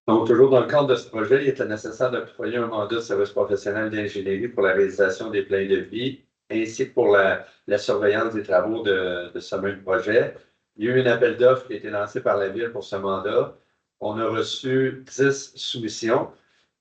Speaker 5: Donc, toujours dans le cadre de ce projet, il était nécessaire d'octroyer un mandat de service professionnel d'ingénierie pour la réalisation des plans de vie, ainsi que pour la surveillance des travaux de ce même projet. Il y a eu un appel d'offres qui a été lancé par la Ville pour ce mandat. On a reçu 10 soumissions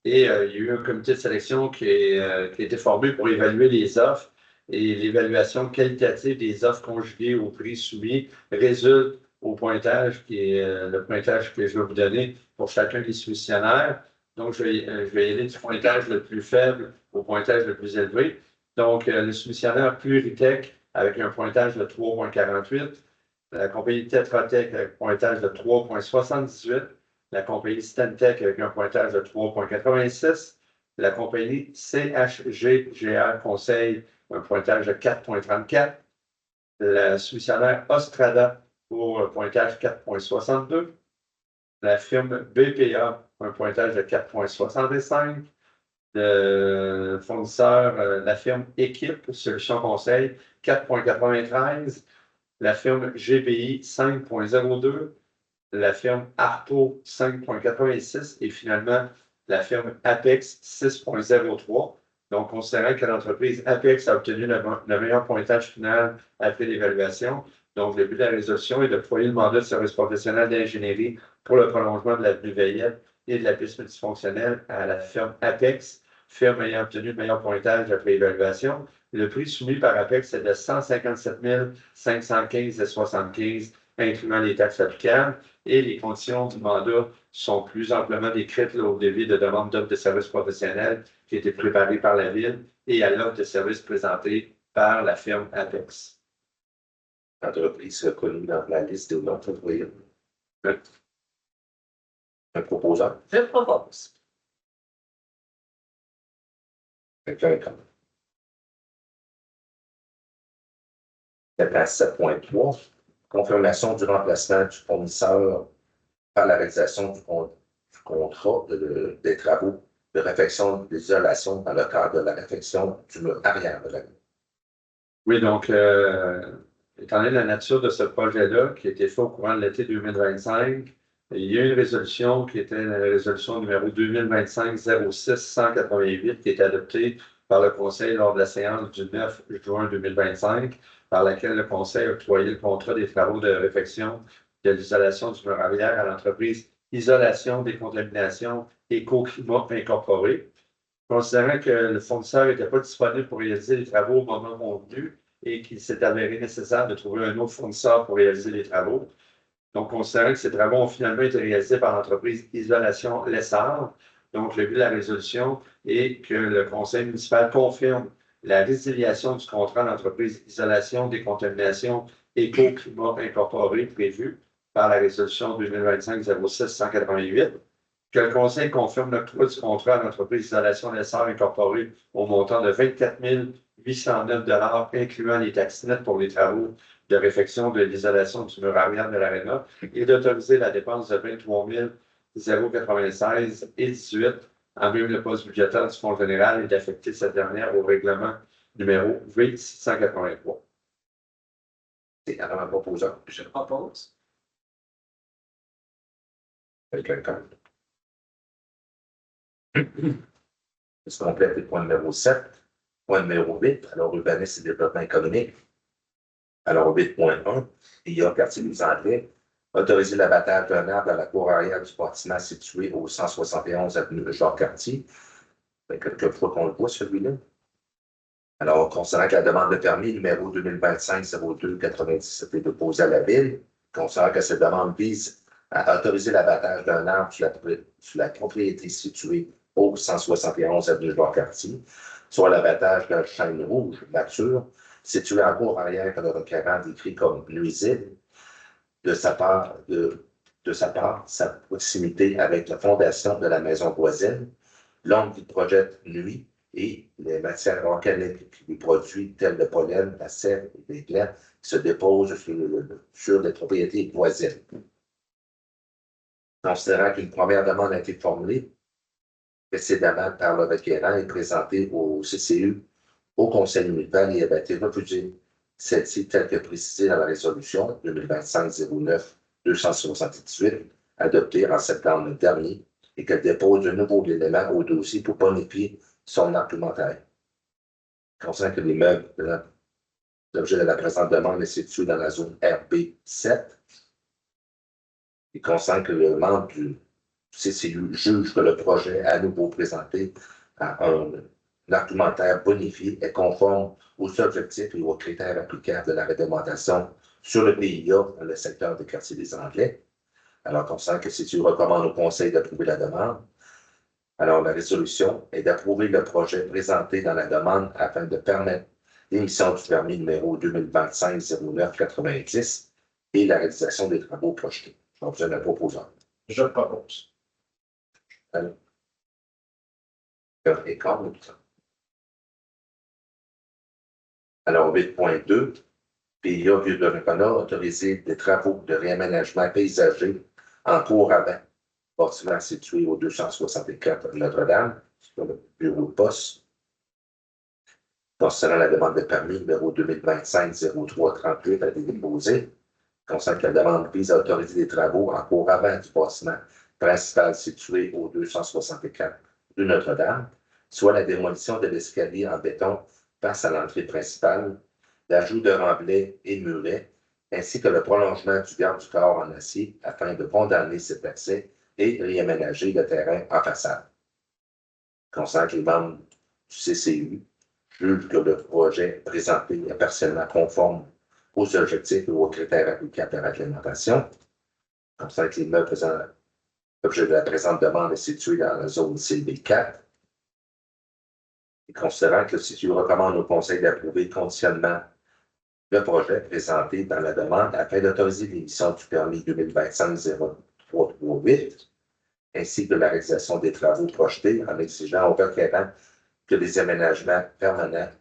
Speaker 5: et il y a eu un comité de sélection qui a été formé pour évaluer les offres et l'évaluation qualitative des offres conjuguées au prix soumis résulte au pointage qui est le pointage que je vais vous donner pour chacun des soumissionnaires. Donc, je vais y aller du pointage le plus faible au pointage le plus élevé. Donc, le soumissionnaire Pluritech avec un pointage de 3,48, la compagnie Tetra Tech avec un pointage de 3,78, la compagnie Stantec avec un pointage de 3,86, la compagnie CHGGR Conseil un pointage de 4,34, la soumissionnaire Ostrada pour un pointage 4,62, la firme BPA un pointage de 4,65, le fournisseur, la firme Équipe Solutions Conseil 4,93, la firme GBI 5,02, la firme Arto 5,86 et finalement la firme Apex 6,03. Donc, considérant que l'entreprise Apex a obtenu le meilleur pointage final après l'évaluation, donc le but de la résolution est d'octroyer le mandat de service professionnel d'ingénierie pour le prolongement de l'avenue Veillette et de la piste multifonctionnelle à la firme Apex, firme ayant obtenu le meilleur pointage après évaluation. Le prix soumis par Apex est de 157 515,75, incluant les taxes applicables, et les conditions du mandat sont plus amplement décrites au débit de demande d'offre de services professionnels qui a été préparé par la Ville et à l'offre de services présentée par la firme Apex.
Speaker 7: Entreprise reconnue dans la liste des non-employés. Un proposant.
Speaker 3: Je propose.
Speaker 7: Quelqu'un contre. Maintenant, 7.3, confirmation du remplacement du fournisseur par la réalisation du contrat des travaux de réfection d'isolation dans le cadre de la réfection du mur arrière de la rue.
Speaker 5: Oui, donc, étant donné la nature de ce projet-là, qui a été fait au courant de l'été 2025, il y a une résolution qui était la résolution numéro 2025-06-188 qui a été adoptée par le Conseil lors de la séance du 9 juin 2025, par laquelle le Conseil a octroyé le contrat des travaux de réfection de l'isolation du mur arrière à l'entreprise Isolation, Décontamination Éco-Climat Incorporée. Considérant que le fournisseur n'était pas disponible pour réaliser les travaux au moment convenu et qu'il s'est avéré nécessaire de trouver un autre fournisseur pour réaliser les travaux. Donc, considérant que ces travaux ont finalement été réalisés par l'entreprise Isolation Lessard, donc le but de la résolution est que le conseil municipal confirme la résiliation du contrat d'entreprise Isolation, Décontamination Éco-Climat Incorporée prévu par la résolution 2025-06-188, que le conseil confirme l'octroi du contrat à l'entreprise Isolation Lessard Incorporée au montant de 24 809 $, incluant les taxes nettes pour les travaux de réfection de l'isolation du mur arrière de l'aréna et d'autoriser la dépense de 23 096 et 18 en même le poste budgétaire du Fonds général et d'affecter cette dernière au règlement numéro V683.
Speaker 7: C'est à la proposition.
Speaker 4: Je propose.
Speaker 7: Quelqu'un. Je complète le point numéro 7. Point numéro 8, alors urbanisme et développement économique. Alors 8.1, il y a quartier des Anglais. Autoriser l'abattage d'un arbre à la cour arrière du bâtiment situé au 171 avenue Jacques-Cartier. Ça fait quelques fois qu'on le voit, celui-là. Alors, concernant que la demande de permis numéro 2025-02-97 est déposée à la Ville, concernant que cette demande vise à autoriser l'abattage d'un arbre sur la propriété située au 171 avenue Jacques-Cartier, soit l'abattage d'un chêne rouge mature situé en cour arrière que le requérant décrit comme nuisible, de sa part, sa proximité avec la fondation de la maison voisine, l'ombre du projet nuit et les matières organiques des produits tels le pollen, la sève et les glains se déposent sur les propriétés voisines. Considérant qu'une première demande a été formulée précédemment par le requérant et présentée au CCU, au Conseil municipal et a été refusée, celle-ci telle que précisée dans la résolution 2025-09-278 adoptée en septembre dernier et qu'elle dépose de nouveaux éléments au dossier pour bonifier son argumentaire. Concernant que l'immeuble, l'objet de la présente demande est situé dans la zone RB7, et concernant que le membre du CCU juge que le projet à nouveau présenté à un argumentaire bonifié est conforme aux objectifs et aux critères applicables de la réglementation sur le PIA dans le secteur des quartiers des Anglais. Alors, concernant que CCU recommande au Conseil d'approuver la demande, alors la résolution est d'approuver le projet présenté dans la demande afin de permettre l'émission du permis numéro 2025-09-90 et la réalisation des travaux projetés. Donc, je le proposant.
Speaker 4: Je le propose.
Speaker 7: Alors, et contre. Alors, 8.2, PIA Vieux de Répondant autorisé des travaux de réaménagement paysager en cours avant, bâtiment situé au 264 Notre-Dame, sur le bureau de poste. Concernant la demande de permis numéro 2025-0338 a été déposée. Concernant que la demande vise à autoriser des travaux en cours avant du bâtiment principal situé au 264 de Notre-Dame, soit la démolition de l'escalier en béton face à l'entrée principale, l'ajout de remblais et murets, ainsi que le prolongement du garde du corps en acier afin de condamner cet accès et réaménager le terrain en façade. Concernant que les membres du CCU jugent que le projet présenté est partiellement conforme aux objectifs et aux critères applicables à la réglementation. Concernant que l'immeuble faisant l'objet de la présente demande est situé dans la zone CB4. Et considérant que le CCU recommande au Conseil d'approuver conditionnellement le projet présenté dans la demande afin d'autoriser l'émission du permis 2025-0338, ainsi que la réalisation des travaux projetés en exigeant au requérant que des aménagements permanents,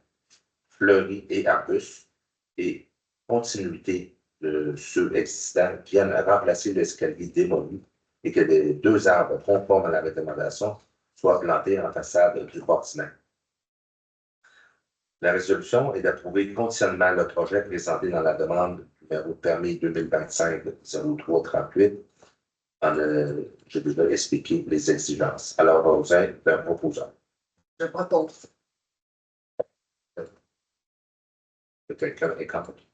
Speaker 7: fleuris et arbustes et continuité de ceux existants viennent remplacer l'escalier démoli et que les deux arbres conformes à la recommandation soient plantés en façade du bâtiment. La résolution est d'approuver conditionnellement le projet présenté dans la demande numéro permis 2025-0338. J'ai déjà expliqué les exigences. Alors, vous êtes un proposant.
Speaker 8: Je propose.
Speaker 7: quelqu'un est contre?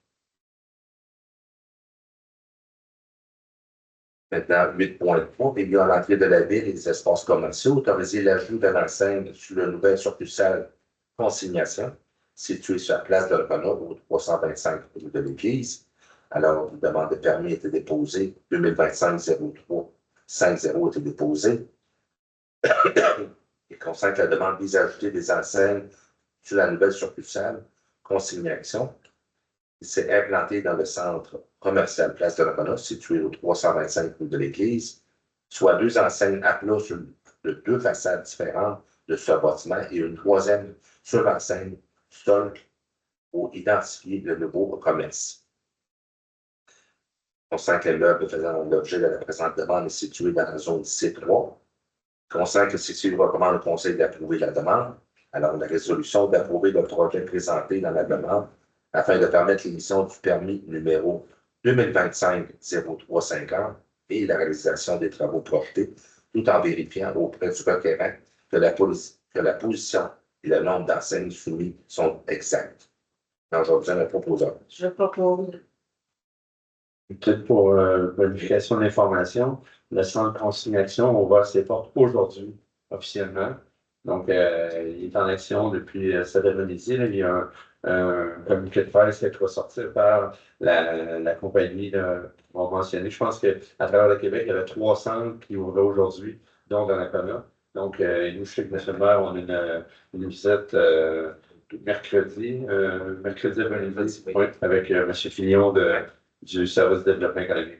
Speaker 7: Maintenant, 8.3, il y a l'entrée de la ville et des espaces commerciaux, autoriser l'ajout de l'enseigne sur le nouvel succursale consignation située sur la place de Renault au 325 rue de l'Église. Alors, une demande de permis a été déposée, 2025-03-50 a été déposée. Il constate que la demande vise à ajouter des enseignes sur la nouvelle succursale consignation. Il s'est implanté dans le centre commercial Place de Renault, situé au 325 rue de l'Église, soit 2 enseignes à plat sur de 2 façades différentes de ce bâtiment et une troisième sur-enseigne sol pour identifier le nouveau commerce. On sent que l'immeuble faisant l'objet de la présente demande est situé dans la zone C3. On sent que CCU recommande au conseil d'approuver la demande. Alors, la résolution d'approuver le projet présenté dans la demande afin de permettre l'émission du permis numéro 2025-0350 et la réalisation des travaux projetés, tout en vérifiant auprès du requérant que la position et le nombre d'enseignes soumis sont exacts. Donc, j'ai besoin d'un proposeur.
Speaker 1: Je propose.
Speaker 5: Peut-être pour vérification d'information, le centre de consignation, on voit ses portes aujourd'hui, officiellement. Donc, il est en action depuis cet après-midi. Il y a un communiqué de presse qui va sortir par la compagnie on va mentionner. Je pense qu'à travers le Québec, il y avait 3 centres qui ouvraient aujourd'hui, dont dans la commune. Donc, nous, je sais que M. le maire, on a une visite mercredi après-midi, oui, avec M. Fillon du service de développement économique.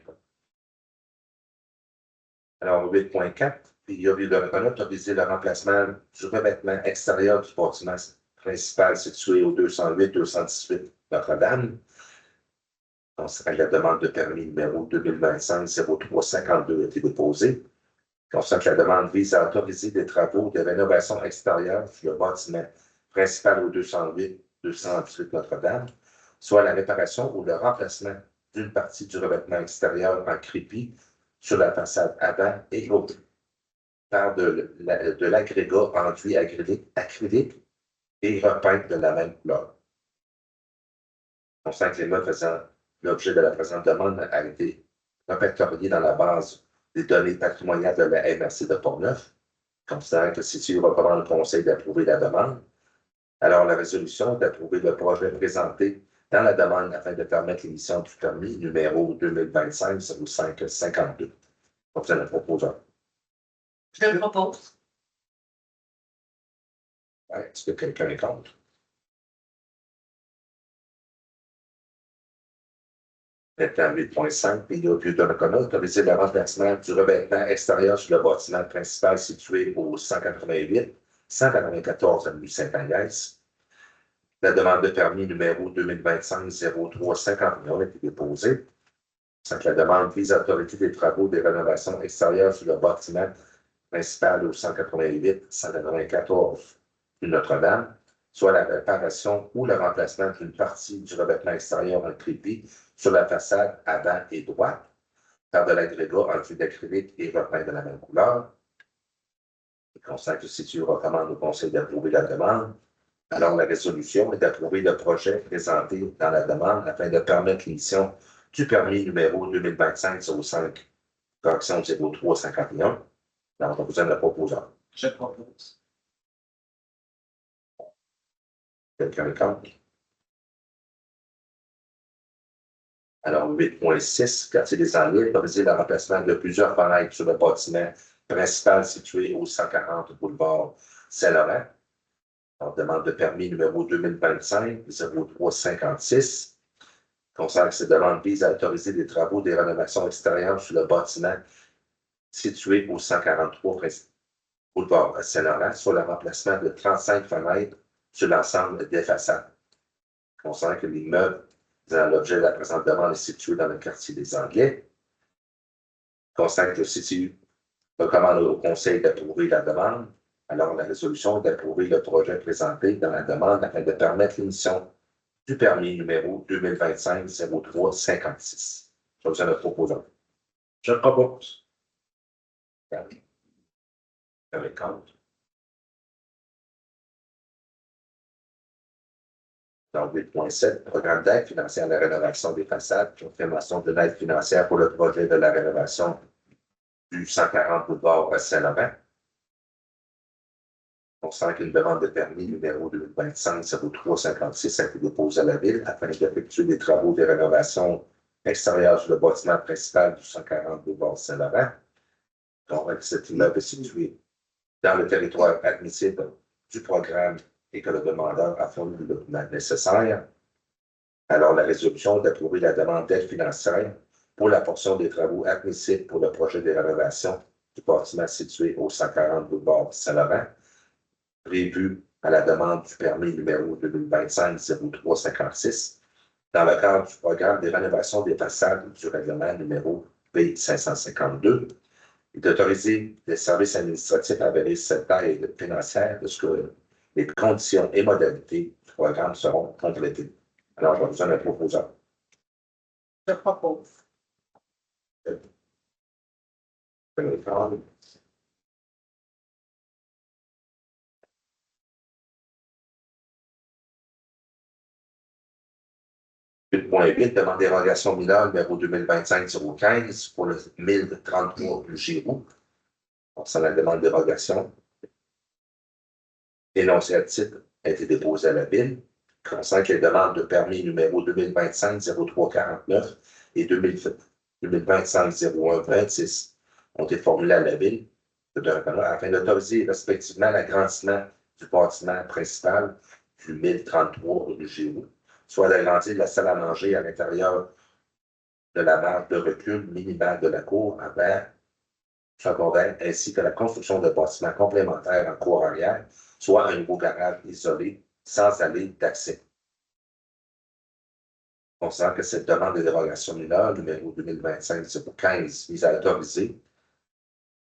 Speaker 7: Alors, 8.4, il y a eu le Renault autorisé le remplacement du revêtement extérieur du bâtiment principal situé au 208-218 Notre-Dame. On sait que la demande de permis numéro 2025-0352 a été déposée. On sait que la demande vise à autoriser des travaux de rénovation extérieure sur le bâtiment principal au 208-218 Notre-Dame, soit la réparation ou le remplacement d'une partie du revêtement extérieur en crépi sur la façade avant et autres, par de l'agrégat enduit acrylique et repeint de la même couleur. On sent que les meubles faisant l'objet de la présente demande a été répertorié dans la base des données patrimoniales de la MRC de Portneuf. Considérant que CCU recommande le conseil d'approuver la demande, alors la résolution d'approuver le projet présenté dans la demande afin de permettre l'émission du permis numéro 2025-0552. Donc, c'est le proposeur.
Speaker 3: Je le propose.
Speaker 7: Est-ce que quelqu'un est contre? Maintenant, 8.5, il y a plus de reconnaître autoriser le remplacement du revêtement extérieur sur le bâtiment principal situé au 188-194 avenue Saint-Agnès. La demande de permis numéro 2025-0351 a été déposée. La demande vise à autoriser des travaux de rénovation extérieure sur le bâtiment principal au 188-194 rue Notre-Dame, soit la réparation ou le remplacement d'une partie du revêtement extérieur en crépi sur la façade avant et droite, par de l'agrégat enduit d'acrylique et repeint de la même couleur. Le conseil de CCU recommande au conseil d'approuver la demande. Alors, la résolution est d'approuver le projet présenté dans la demande afin de permettre l'émission du permis numéro 2025-05, correction 0351. Alors, on a besoin de la proposeur.
Speaker 4: Je propose.
Speaker 7: Quelqu'un est contre? Alors, 8.6, quartier des Anglais, autoriser le remplacement de plusieurs fenêtres sur le bâtiment principal situé au 140 boulevard Saint-Laurent. On demande de permis numéro 2025-0356. Concernant que ces demandes visent à autoriser des travaux de rénovation extérieure sur le bâtiment situé au 143 boulevard Saint-Laurent, sur le remplacement de 35 fenêtres sur l'ensemble des façades. Concernant que l'immeuble dans l'objet de la présente demande est situé dans le quartier des Anglais. Concernant que le CCU recommande au conseil d'approuver la demande. Alors, la résolution est d'approuver le projet présenté dans la demande afin de permettre l'émission du permis numéro 2025-0356. J'ai besoin de proposant.
Speaker 6: Je propose.
Speaker 7: Avec compte. Dans 8.7, programme d'aide financière à la rénovation des façades, confirmation de l'aide financière pour le projet de la rénovation du 140 boulevard Saint-Laurent. On sent qu'une demande de permis numéro 2025-0356 a été déposée à la Ville afin d'effectuer des travaux de rénovation extérieure sur le bâtiment principal du 140 boulevard Saint-Laurent. Donc, cet immeuble est situé dans le territoire admissible du programme et que le demandeur a fourni le document nécessaire. Alors, la résolution d'approuver la demande d'aide financière pour la portion des travaux admissibles pour le projet de rénovation du bâtiment situé au 140 boulevard Saint-Laurent, prévu à la demande du permis numéro 2025-0356, dans le cadre du programme de rénovation des façades du règlement numéro P552, et d'autoriser les services administratifs à vérifier cette aide financière de ce que les conditions et modalités du programme seront complétées. Alors, je vais besoin d'un proposeur.
Speaker 8: Je propose.
Speaker 7: Point 8, demande dérogation mineure numéro 2025-015 pour le 1033 du Giroux. C'est la demande de dérogation. Énoncé à titre a été déposé à la Ville. Concernant que les demandes de permis numéro 2025-0349 et 2025-0126 ont été formulées à la Ville afin d'autoriser respectivement l'agrandissement du bâtiment principal du 1033 du Giroux, soit l'agrandir de la salle à manger à l'intérieur de la marge de recul minimale de la cour avant secondaire, ainsi que la construction de bâtiments complémentaires en cour arrière, soit un nouveau garage isolé sans allée d'accès. On sent que cette demande de dérogation mineure, numéro 2025-015, vise à autoriser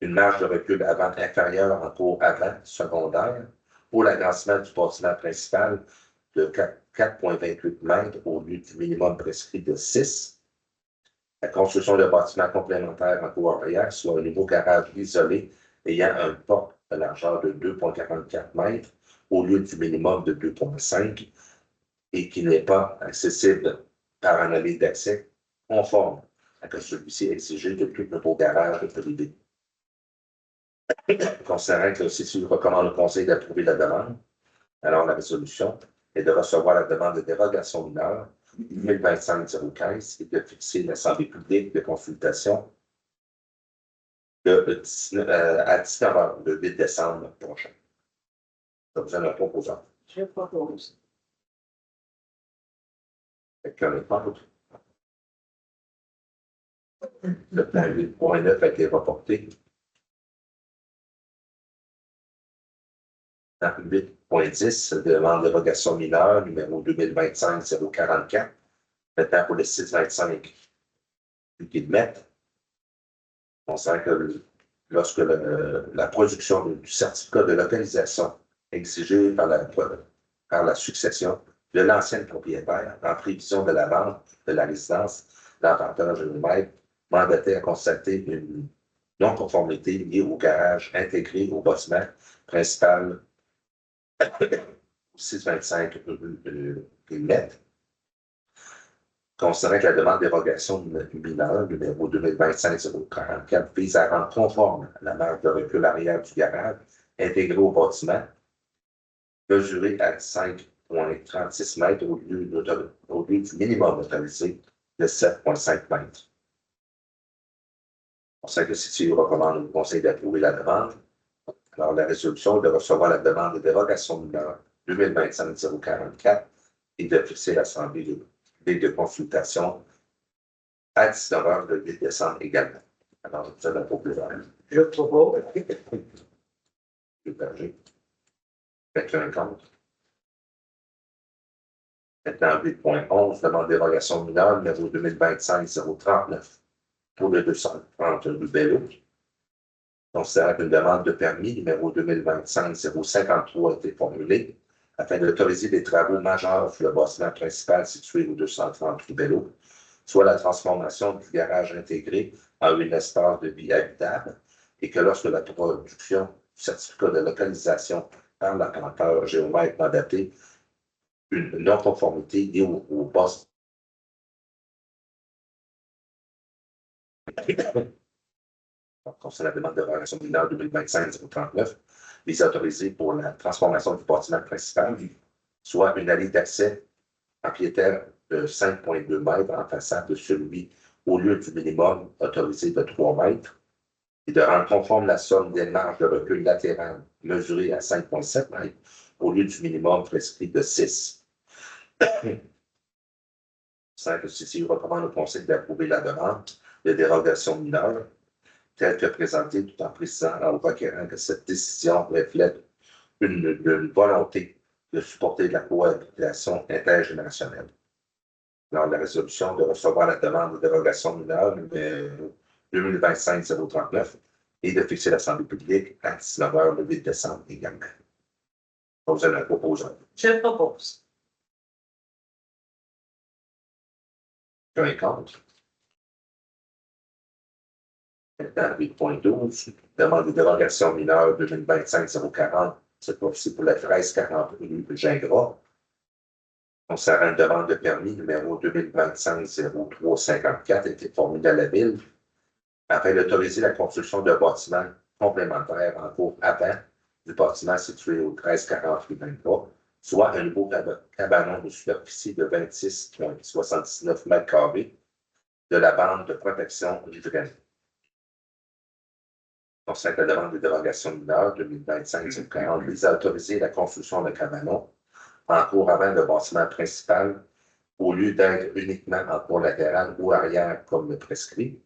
Speaker 7: une marge de recul avant inférieure en cour avant secondaire pour l'agrandissement du bâtiment principal de 4,28 mètres au lieu du minimum prescrit de 6. La construction de bâtiments complémentaires en cour arrière, soit un nouveau garage isolé ayant un porte de largeur de 2,44 mètres au lieu du minimum de 2,5 et qui n'est pas accessible par un allée d'accès conforme à que celui-ci est exigé de tout nouveau garage privé. Considérant que le CCU recommande au Conseil d'approuver la demande, alors la résolution est de recevoir la demande de dérogation mineure 2025-015 et de fixer l'Assemblée publique de consultation à 19h le 8 décembre prochain. Ça vous en a proposant.
Speaker 8: Je propose.
Speaker 7: Quelqu'un n'est pas autre. Le plan 8.9 a été reporté. Dans 8.10, demande de dérogation mineure, numéro 2025-044, maintenant pour le 625 qu'ils mettent. On sent que lorsque la production du certificat de localisation exigé par la succession de l'ancien propriétaire en prévision de la vente de la résidence, l'inventeur géomètre mandaté à constater une non-conformité liée au garage intégré au bâtiment principal 625 mm. Considérant que la demande dérogation mineure numéro 2025-044 vise à rendre conforme la marge de recul arrière du garage intégré au bâtiment, mesuré à 5,36 mètres au lieu du minimum autorisé de 7,5 mètres. On sait que si tu recommandes au Conseil d'approuver la demande, alors la résolution de recevoir la demande de dérogation mineure 2025-044 et de fixer l'Assemblée de consultation à 19h le 8 décembre également. Alors, ça va pour plus tard.
Speaker 2: Je propose.
Speaker 7: Quelqu'un contre? Maintenant, 8.11, demande de dérogation mineure numéro 2025-039 pour le 230 du Bello. Considérant qu'une demande de permis numéro 2025-053 a été formulée afin d'autoriser des travaux majeurs sur le bâtiment principal situé au 230 rue Bello, soit la transformation du garage intégré en un espace de vie habitable, et que lorsque la production du certificat de localisation par l'arpenteur géomètre mandaté une non-conformité liée au poste. Concernant la demande de relation mineure 2025-039, les autorisés pour la transformation du bâtiment principal, soit une allée d'accès en piétaire de 5,2 mètres en façade de celui au lieu du minimum autorisé de 3 mètres, et de rendre conforme la somme des marges de recul latérales mesurée à 5,7 mètres au lieu du minimum prescrit de 6. 5. Le CCI recommande au Conseil d'approuver la demande de dérogation mineure telle que présentée, tout en précisant au requérant que cette décision reflète une volonté de supporter la cohabitation intergénérationnelle. Alors, la résolution de recevoir la demande de dérogation mineure 2025-039 et de fixer l'Assemblée publique à 19h le 8 décembre également. Vous allez la proposer.
Speaker 3: Je propose.
Speaker 7: Un contre. Dans 8.12, demande de dérogation mineure 2025-040, cette fois-ci pour la 1340 rue Gingras. Concernant une demande de permis numéro 2025-0354 a été formulée à la Ville afin d'autoriser la construction d'un bâtiment complémentaire en cours avant du bâtiment situé au 1340 rue Gingras, soit un nouveau cabanon de superficie de 26,79 m² de la bande de protection riveraine. Concernant la demande de dérogation mineure 2025-040 vise à autoriser la construction d'un cabanon en cours avant le bâtiment principal au lieu d'être uniquement en cours latéral ou arrière comme le prescrit.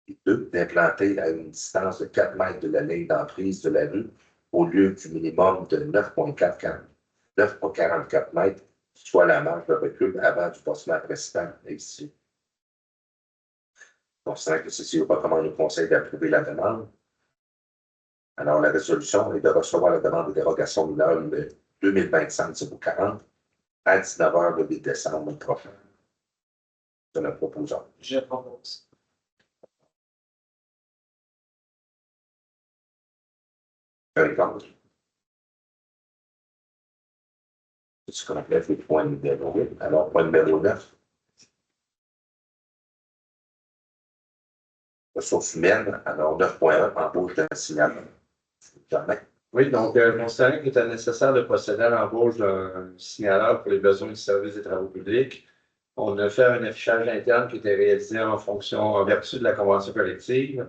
Speaker 7: Et 2. D'implanter à une distance de 4 mètres de la ligne d'emprise de la rue au lieu du minimum de 9,44 mètres, soit la marge de recul avant du bâtiment principal ici. Considérant que le CCI recommande au Conseil d'approuver la demande. Alors, la résolution est de recevoir la demande de dérogation mineure 2025-040 à 19h le 8 décembre prochain. Je le propose.
Speaker 4: Je propose.
Speaker 7: Un contre. C'est ce qu'on appelle le point numéro 8. Alors, point numéro 9. Ressources humaines. Alors, 9.1, embauche d'un signalement.
Speaker 5: Oui, donc, considérant qu'il était nécessaire de procéder à l'embauche d'un signaleur pour les besoins du service des travaux publics, on a fait un affichage interne qui était réalisé en vertu de la convention collective.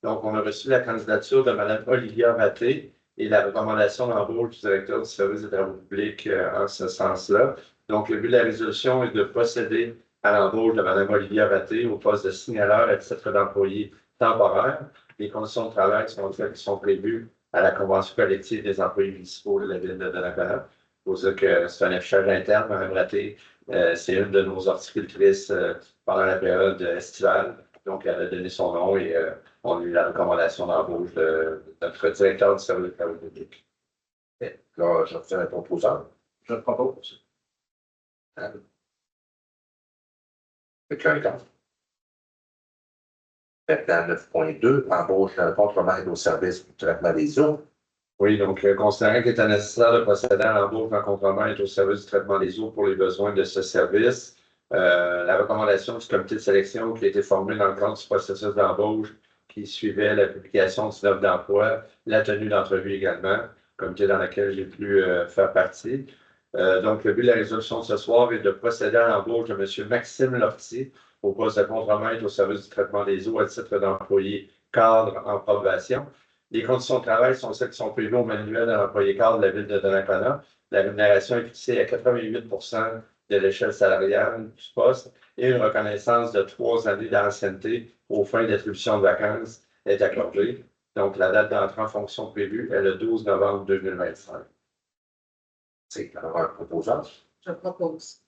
Speaker 5: Donc, on a reçu la candidature de Mme Olivia Raté et la recommandation d'embauche du directeur du service des travaux publics en ce sens-là. Donc, le but de la résolution est de procéder à l'embauche de Mme Olivia Raté au poste de signaleur à titre d'employé temporaire. Les conditions de travail sont prévues à la convention collective des employés municipaux de la ville de Donnacona. Il faut dire que c'est un affichage interne, Mme Raté. C'est une de nos horticultrices pendant la période estivale. Donc, elle a donné son nom et on a eu la recommandation d'embauche de notre directeur du service des travaux publics.
Speaker 7: Là, je retiens un proposant.
Speaker 4: Je propose.
Speaker 7: Quelqu'un contre. Maintenant, 9.2, embauche d'un contremaître au service du traitement des eaux.
Speaker 5: Oui, donc, considérant qu'il était nécessaire de procéder à l'embauche d'un contremaître au service du traitement des eaux pour les besoins de ce service, la recommandation du comité de sélection qui a été formée dans le cadre du processus d'embauche qui suivait la publication du offre d'emploi, la tenue d'entrevue également, comité dans lequel j'ai pu faire partie. Donc, le but de la résolution de ce soir est de procéder à l'embauche de M. Maxime Lortie au poste de contremaître au service du traitement des eaux à titre d'employé cadre en probation. Les conditions de travail sont celles qui sont prévues au manuel de l'employé cadre de la ville de Donnacona. La rémunération est fixée à 88 de l'échelle salariale du poste et une reconnaissance de 3 années d'ancienneté aux fins d'attribution de vacances est accordée. Donc, la date d'entrée en fonction prévue est le 12 novembre 2025.
Speaker 7: C'est alors un proposant.
Speaker 8: Je propose.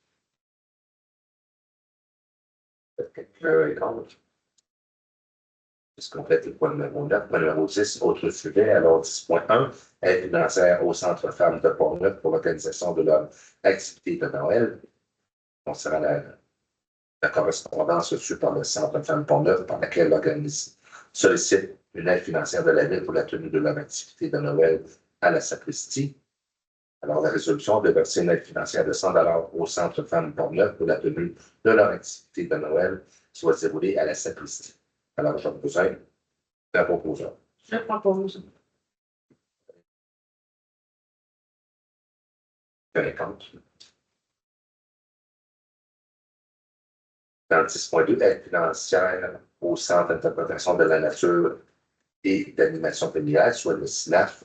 Speaker 7: Quelqu'un est contre. Je complète le point numéro 9. Point numéro 10, autre sujet. Alors, 10.1, aide financière au Centre Femmes de Port-Neuf pour l'organisation de leur activité de Noël. Concernant la correspondance reçue par le Centre Femmes Port-Neuf, par laquelle l'organisme sollicite une aide financière de la ville pour la tenue de leur activité de Noël à la sacristie. Alors, la résolution de verser une aide financière de 100 au Centre Femmes Portneuf pour la tenue de leur activité de Noël soit déroulée à la sacristie. Alors, j'ai besoin d'un proposeur.
Speaker 1: Je propose.
Speaker 7: Contre. Dans le 10.2, aide financière au Centre d'interprétation de la nature et d'animation familiale, soit le SNAF,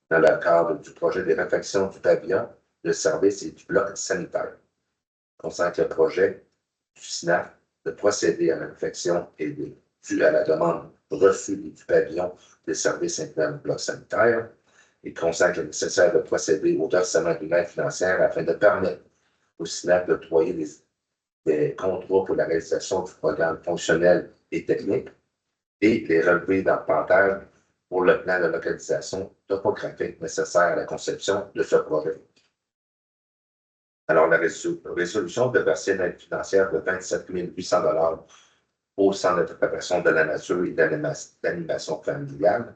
Speaker 7: dans le cadre du projet de réfection du pavillon, de service et du bloc sanitaire. Consacre le projet du SNAF de procéder à la réfection et due à la demande reçue du pavillon de services incluant le bloc sanitaire. Il consacre le nécessaire de procéder au versement d'une aide financière afin de permettre au SNAF d'octroyer des contrats pour la réalisation du programme fonctionnel et technique et les relevés d'arpentaire pour le plan de localisation topographique nécessaire à la conception de ce projet. Alors, la résolution de verser une aide financière de 27 800 $ au Centre d'interprétation de la nature et d'animation familiale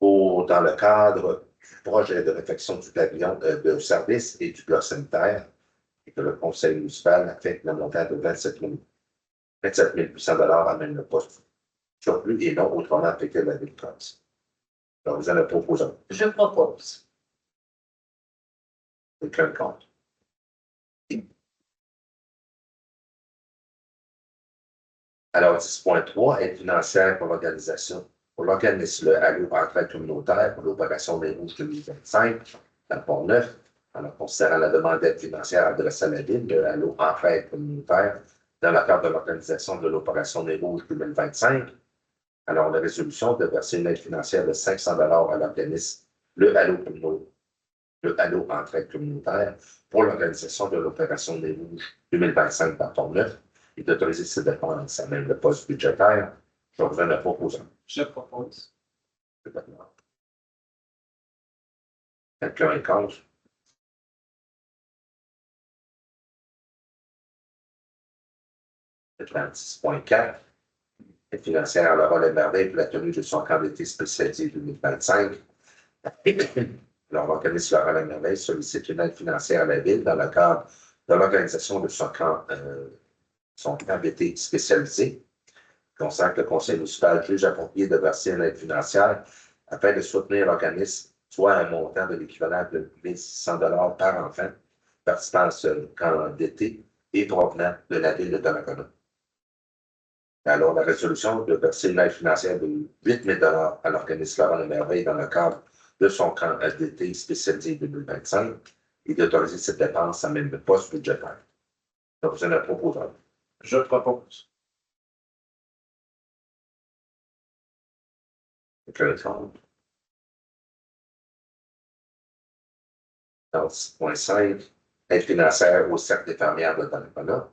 Speaker 7: dans le cadre du projet de réfection du pavillon de service et du bloc sanitaire et que le conseil municipal affecte le montant de 27 800 $ amène le poste surplus et non autrement affecté la ville de France. Alors, vous allez proposer.
Speaker 3: Je propose.
Speaker 7: Quelqu'un contre. Alors, 10.3, aide financière pour l'organisation, pour l'organisme Allô Entraide communautaire pour l'opération des Rouges 2025 dans le Pont-Neuf, en considérant la demande d'aide financière adressée à la ville de Allô Entraide communautaire dans le cadre de l'organisation de l'opération des Rouges 2025. Alors, la résolution de verser une aide financière de 500 $ à l'organisme le Allô Entraide communautaire pour l'organisation de l'opération des Rouges 2025 dans Pont-Neuf et d'autoriser ses dépenses à même le poste budgétaire. Je reviens à proposant.
Speaker 4: Je propose.
Speaker 7: Quelqu'un est contre? Le 36.4. Aide financière à Laurent Merveille pour la tenue de son camp d'été spécialisé 2025. Alors, l'organisme Laurent Merveille sollicite une aide financière à la ville dans le cadre de l'organisation de son camp d'été spécialisé. Consacre le conseil municipal juge approprié de verser une aide financière afin de soutenir l'organisme, soit un montant de l'équivalent de 1 600 $ par enfant participant à ce camp d'été et provenant de la ville de Donnacona. Alors, la résolution de verser une aide financière de 8 000 $ à l'organisme Laurent Merveille dans le cadre de son camp d'été spécialisé 2025 et d'autoriser cette dépense à même le poste budgétaire. Donc, vous allez proposer.
Speaker 4: Je propose.
Speaker 7: Dans 6.5, aide financière au cercle des fermières de Donnacona.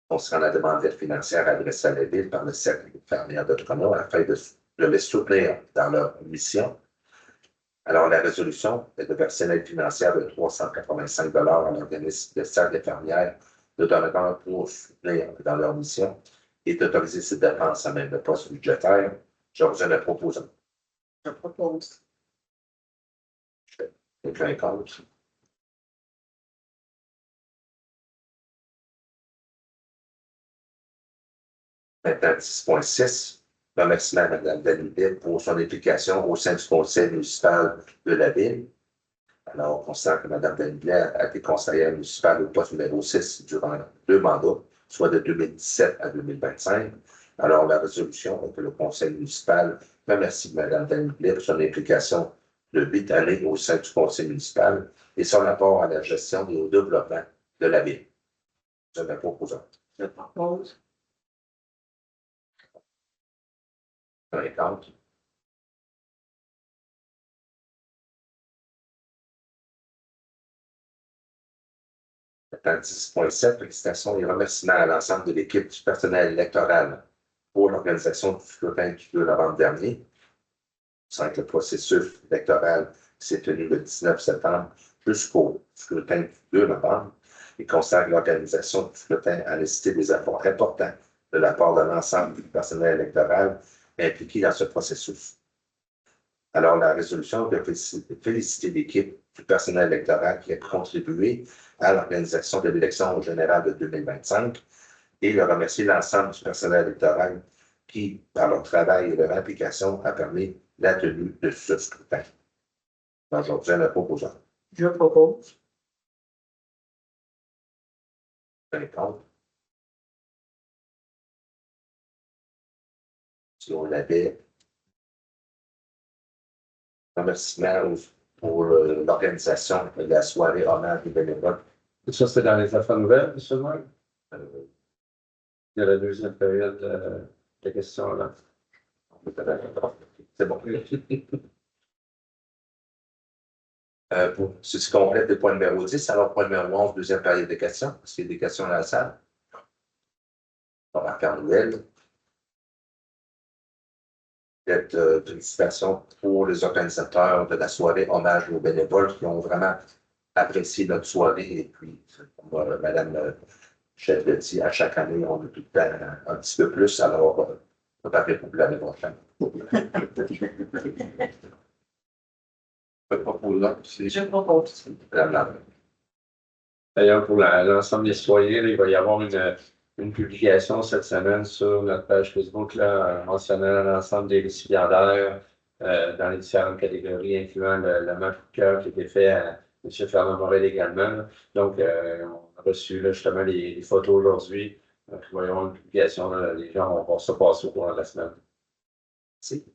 Speaker 7: Concernant la demande d'aide financière adressée à la ville par le cercle des fermières de Donnacona afin de les soutenir dans leur mission. Alors, la résolution est de verser une aide financière de 385 $ à l'organisme de cercle des fermières de Donnacona pour soutenir dans leur mission et d'autoriser ces dépenses à même le poste budgétaire. Je vous en propose.
Speaker 8: Je propose.
Speaker 7: Quelqu'un est contre? Maintenant, 10.6, remerciement à Mme Danillet pour son implication au sein du conseil municipal de la ville. Alors, on constate que Mme Danillet a été conseillère municipale au poste numéro 6 durant 2 mandats, soit de 2017 à 2025. Alors, la résolution est que le conseil municipal remercie Mme Danillet pour son implication de 8 années au sein du conseil municipal et son apport à la gestion et au développement de la ville. Je la propose.
Speaker 1: Je propose.
Speaker 7: Contre. Maintenant, 10.7, félicitations et remerciements à l'ensemble de l'équipe du personnel électoral pour l'organisation du scrutin du 2 novembre dernier. Sans que le processus électoral s'est tenu le 19 septembre jusqu'au scrutin du 2 novembre et consacre l'organisation du scrutin à nécessité des efforts importants de la part de l'ensemble du personnel électoral impliqué dans ce processus. Alors, la résolution de féliciter l'équipe du personnel électoral qui a contribué à l'organisation de l'élection générale de 2025 et de remercier l'ensemble du personnel électoral qui, par leur travail et leur implication, a permis la tenue de ce scrutin. Aujourd'hui, un proposant.
Speaker 1: Je propose.
Speaker 7: Si on l'avait, remerciement pour l'organisation de la soirée hommage des bénévoles.
Speaker 5: Ça, c'est dans les affaires nouvelles, M. le maire? Il y a la deuxième période de questions là.
Speaker 7: C'est bon. Ceci complète le point numéro 10. Alors, point numéro 11, deuxième période de questions. Est-ce qu'il y a des questions dans la salle? On va faire nouvelle. Félicitations pour les organisateurs de la soirée hommage aux bénévoles qui ont vraiment apprécié notre soirée. Et puis, comme Mme Chef le dit, à chaque année, on a tout le temps un petit peu plus. Alors, préparez pour l'année prochaine.
Speaker 1: Je propose.
Speaker 7: Madame Lambert.
Speaker 5: D'ailleurs, pour l'ensemble des citoyens, là, il va y avoir une publication cette semaine sur notre page Facebook là, mentionnant l'ensemble des récipiendaires dans les différentes catégories, incluant le match coup de cœur qui a été fait à M. Fernand Morel également. Là. Donc, on a reçu là, justement les photos aujourd'hui. Donc, il va y avoir une publication. Là, les gens vont se passer au cours de la semaine.
Speaker 7: Merci.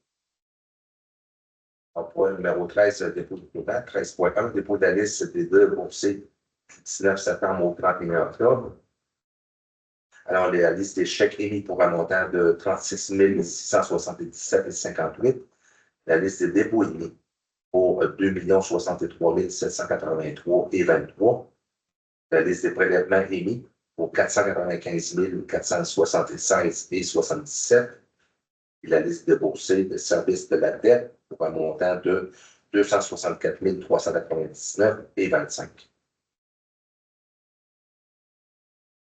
Speaker 7: Point numéro 13, dépôt de bilan. 13.1, dépôt de la liste des deux boursiers du 19 septembre au 31 octobre. Alors, la liste des chèques émis pour un montant de 36 677,58. La liste des dépôts émis pour 2 63 783,23. La liste des prélèvements émis pour 495 476,77. Et la liste déboursée de services de la dette pour un montant de 264 399,25.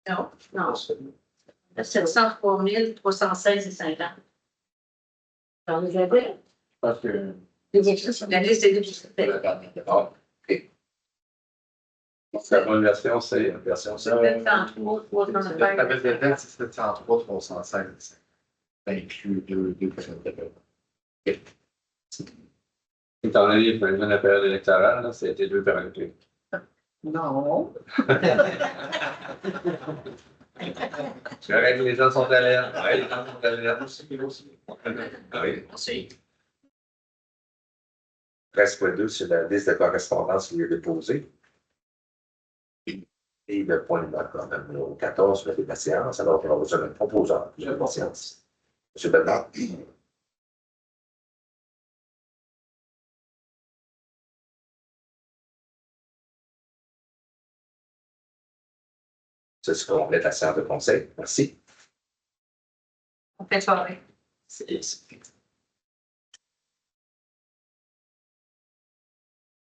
Speaker 3: Non. 703 316,50.
Speaker 1: Dans les abeilles.
Speaker 5: Parce que
Speaker 3: La liste des députés.
Speaker 7: Ah, OK.
Speaker 5: la bonne version, c'est
Speaker 7: La version
Speaker 3: C'est 703 316.
Speaker 10: La baisse de dette, c'est 703 305. Ça inclut deux périodes de paiement.
Speaker 5: étant donné que la période électorale, là, ça a été 2 périodes.
Speaker 8: Non.
Speaker 5: C'est vrai que les gens sont alerte. Oui, les gens sont alerte aussi.
Speaker 7: Oui, merci. 13.2, c'est la liste de correspondance qui est déposée. Et le point numéro 14, le fait de la séance. Alors, on va vous un proposant de la séance. M. Bernard. Ceci complète la séance de conseil. Merci.
Speaker 3: On fait soirée.
Speaker 7: C'est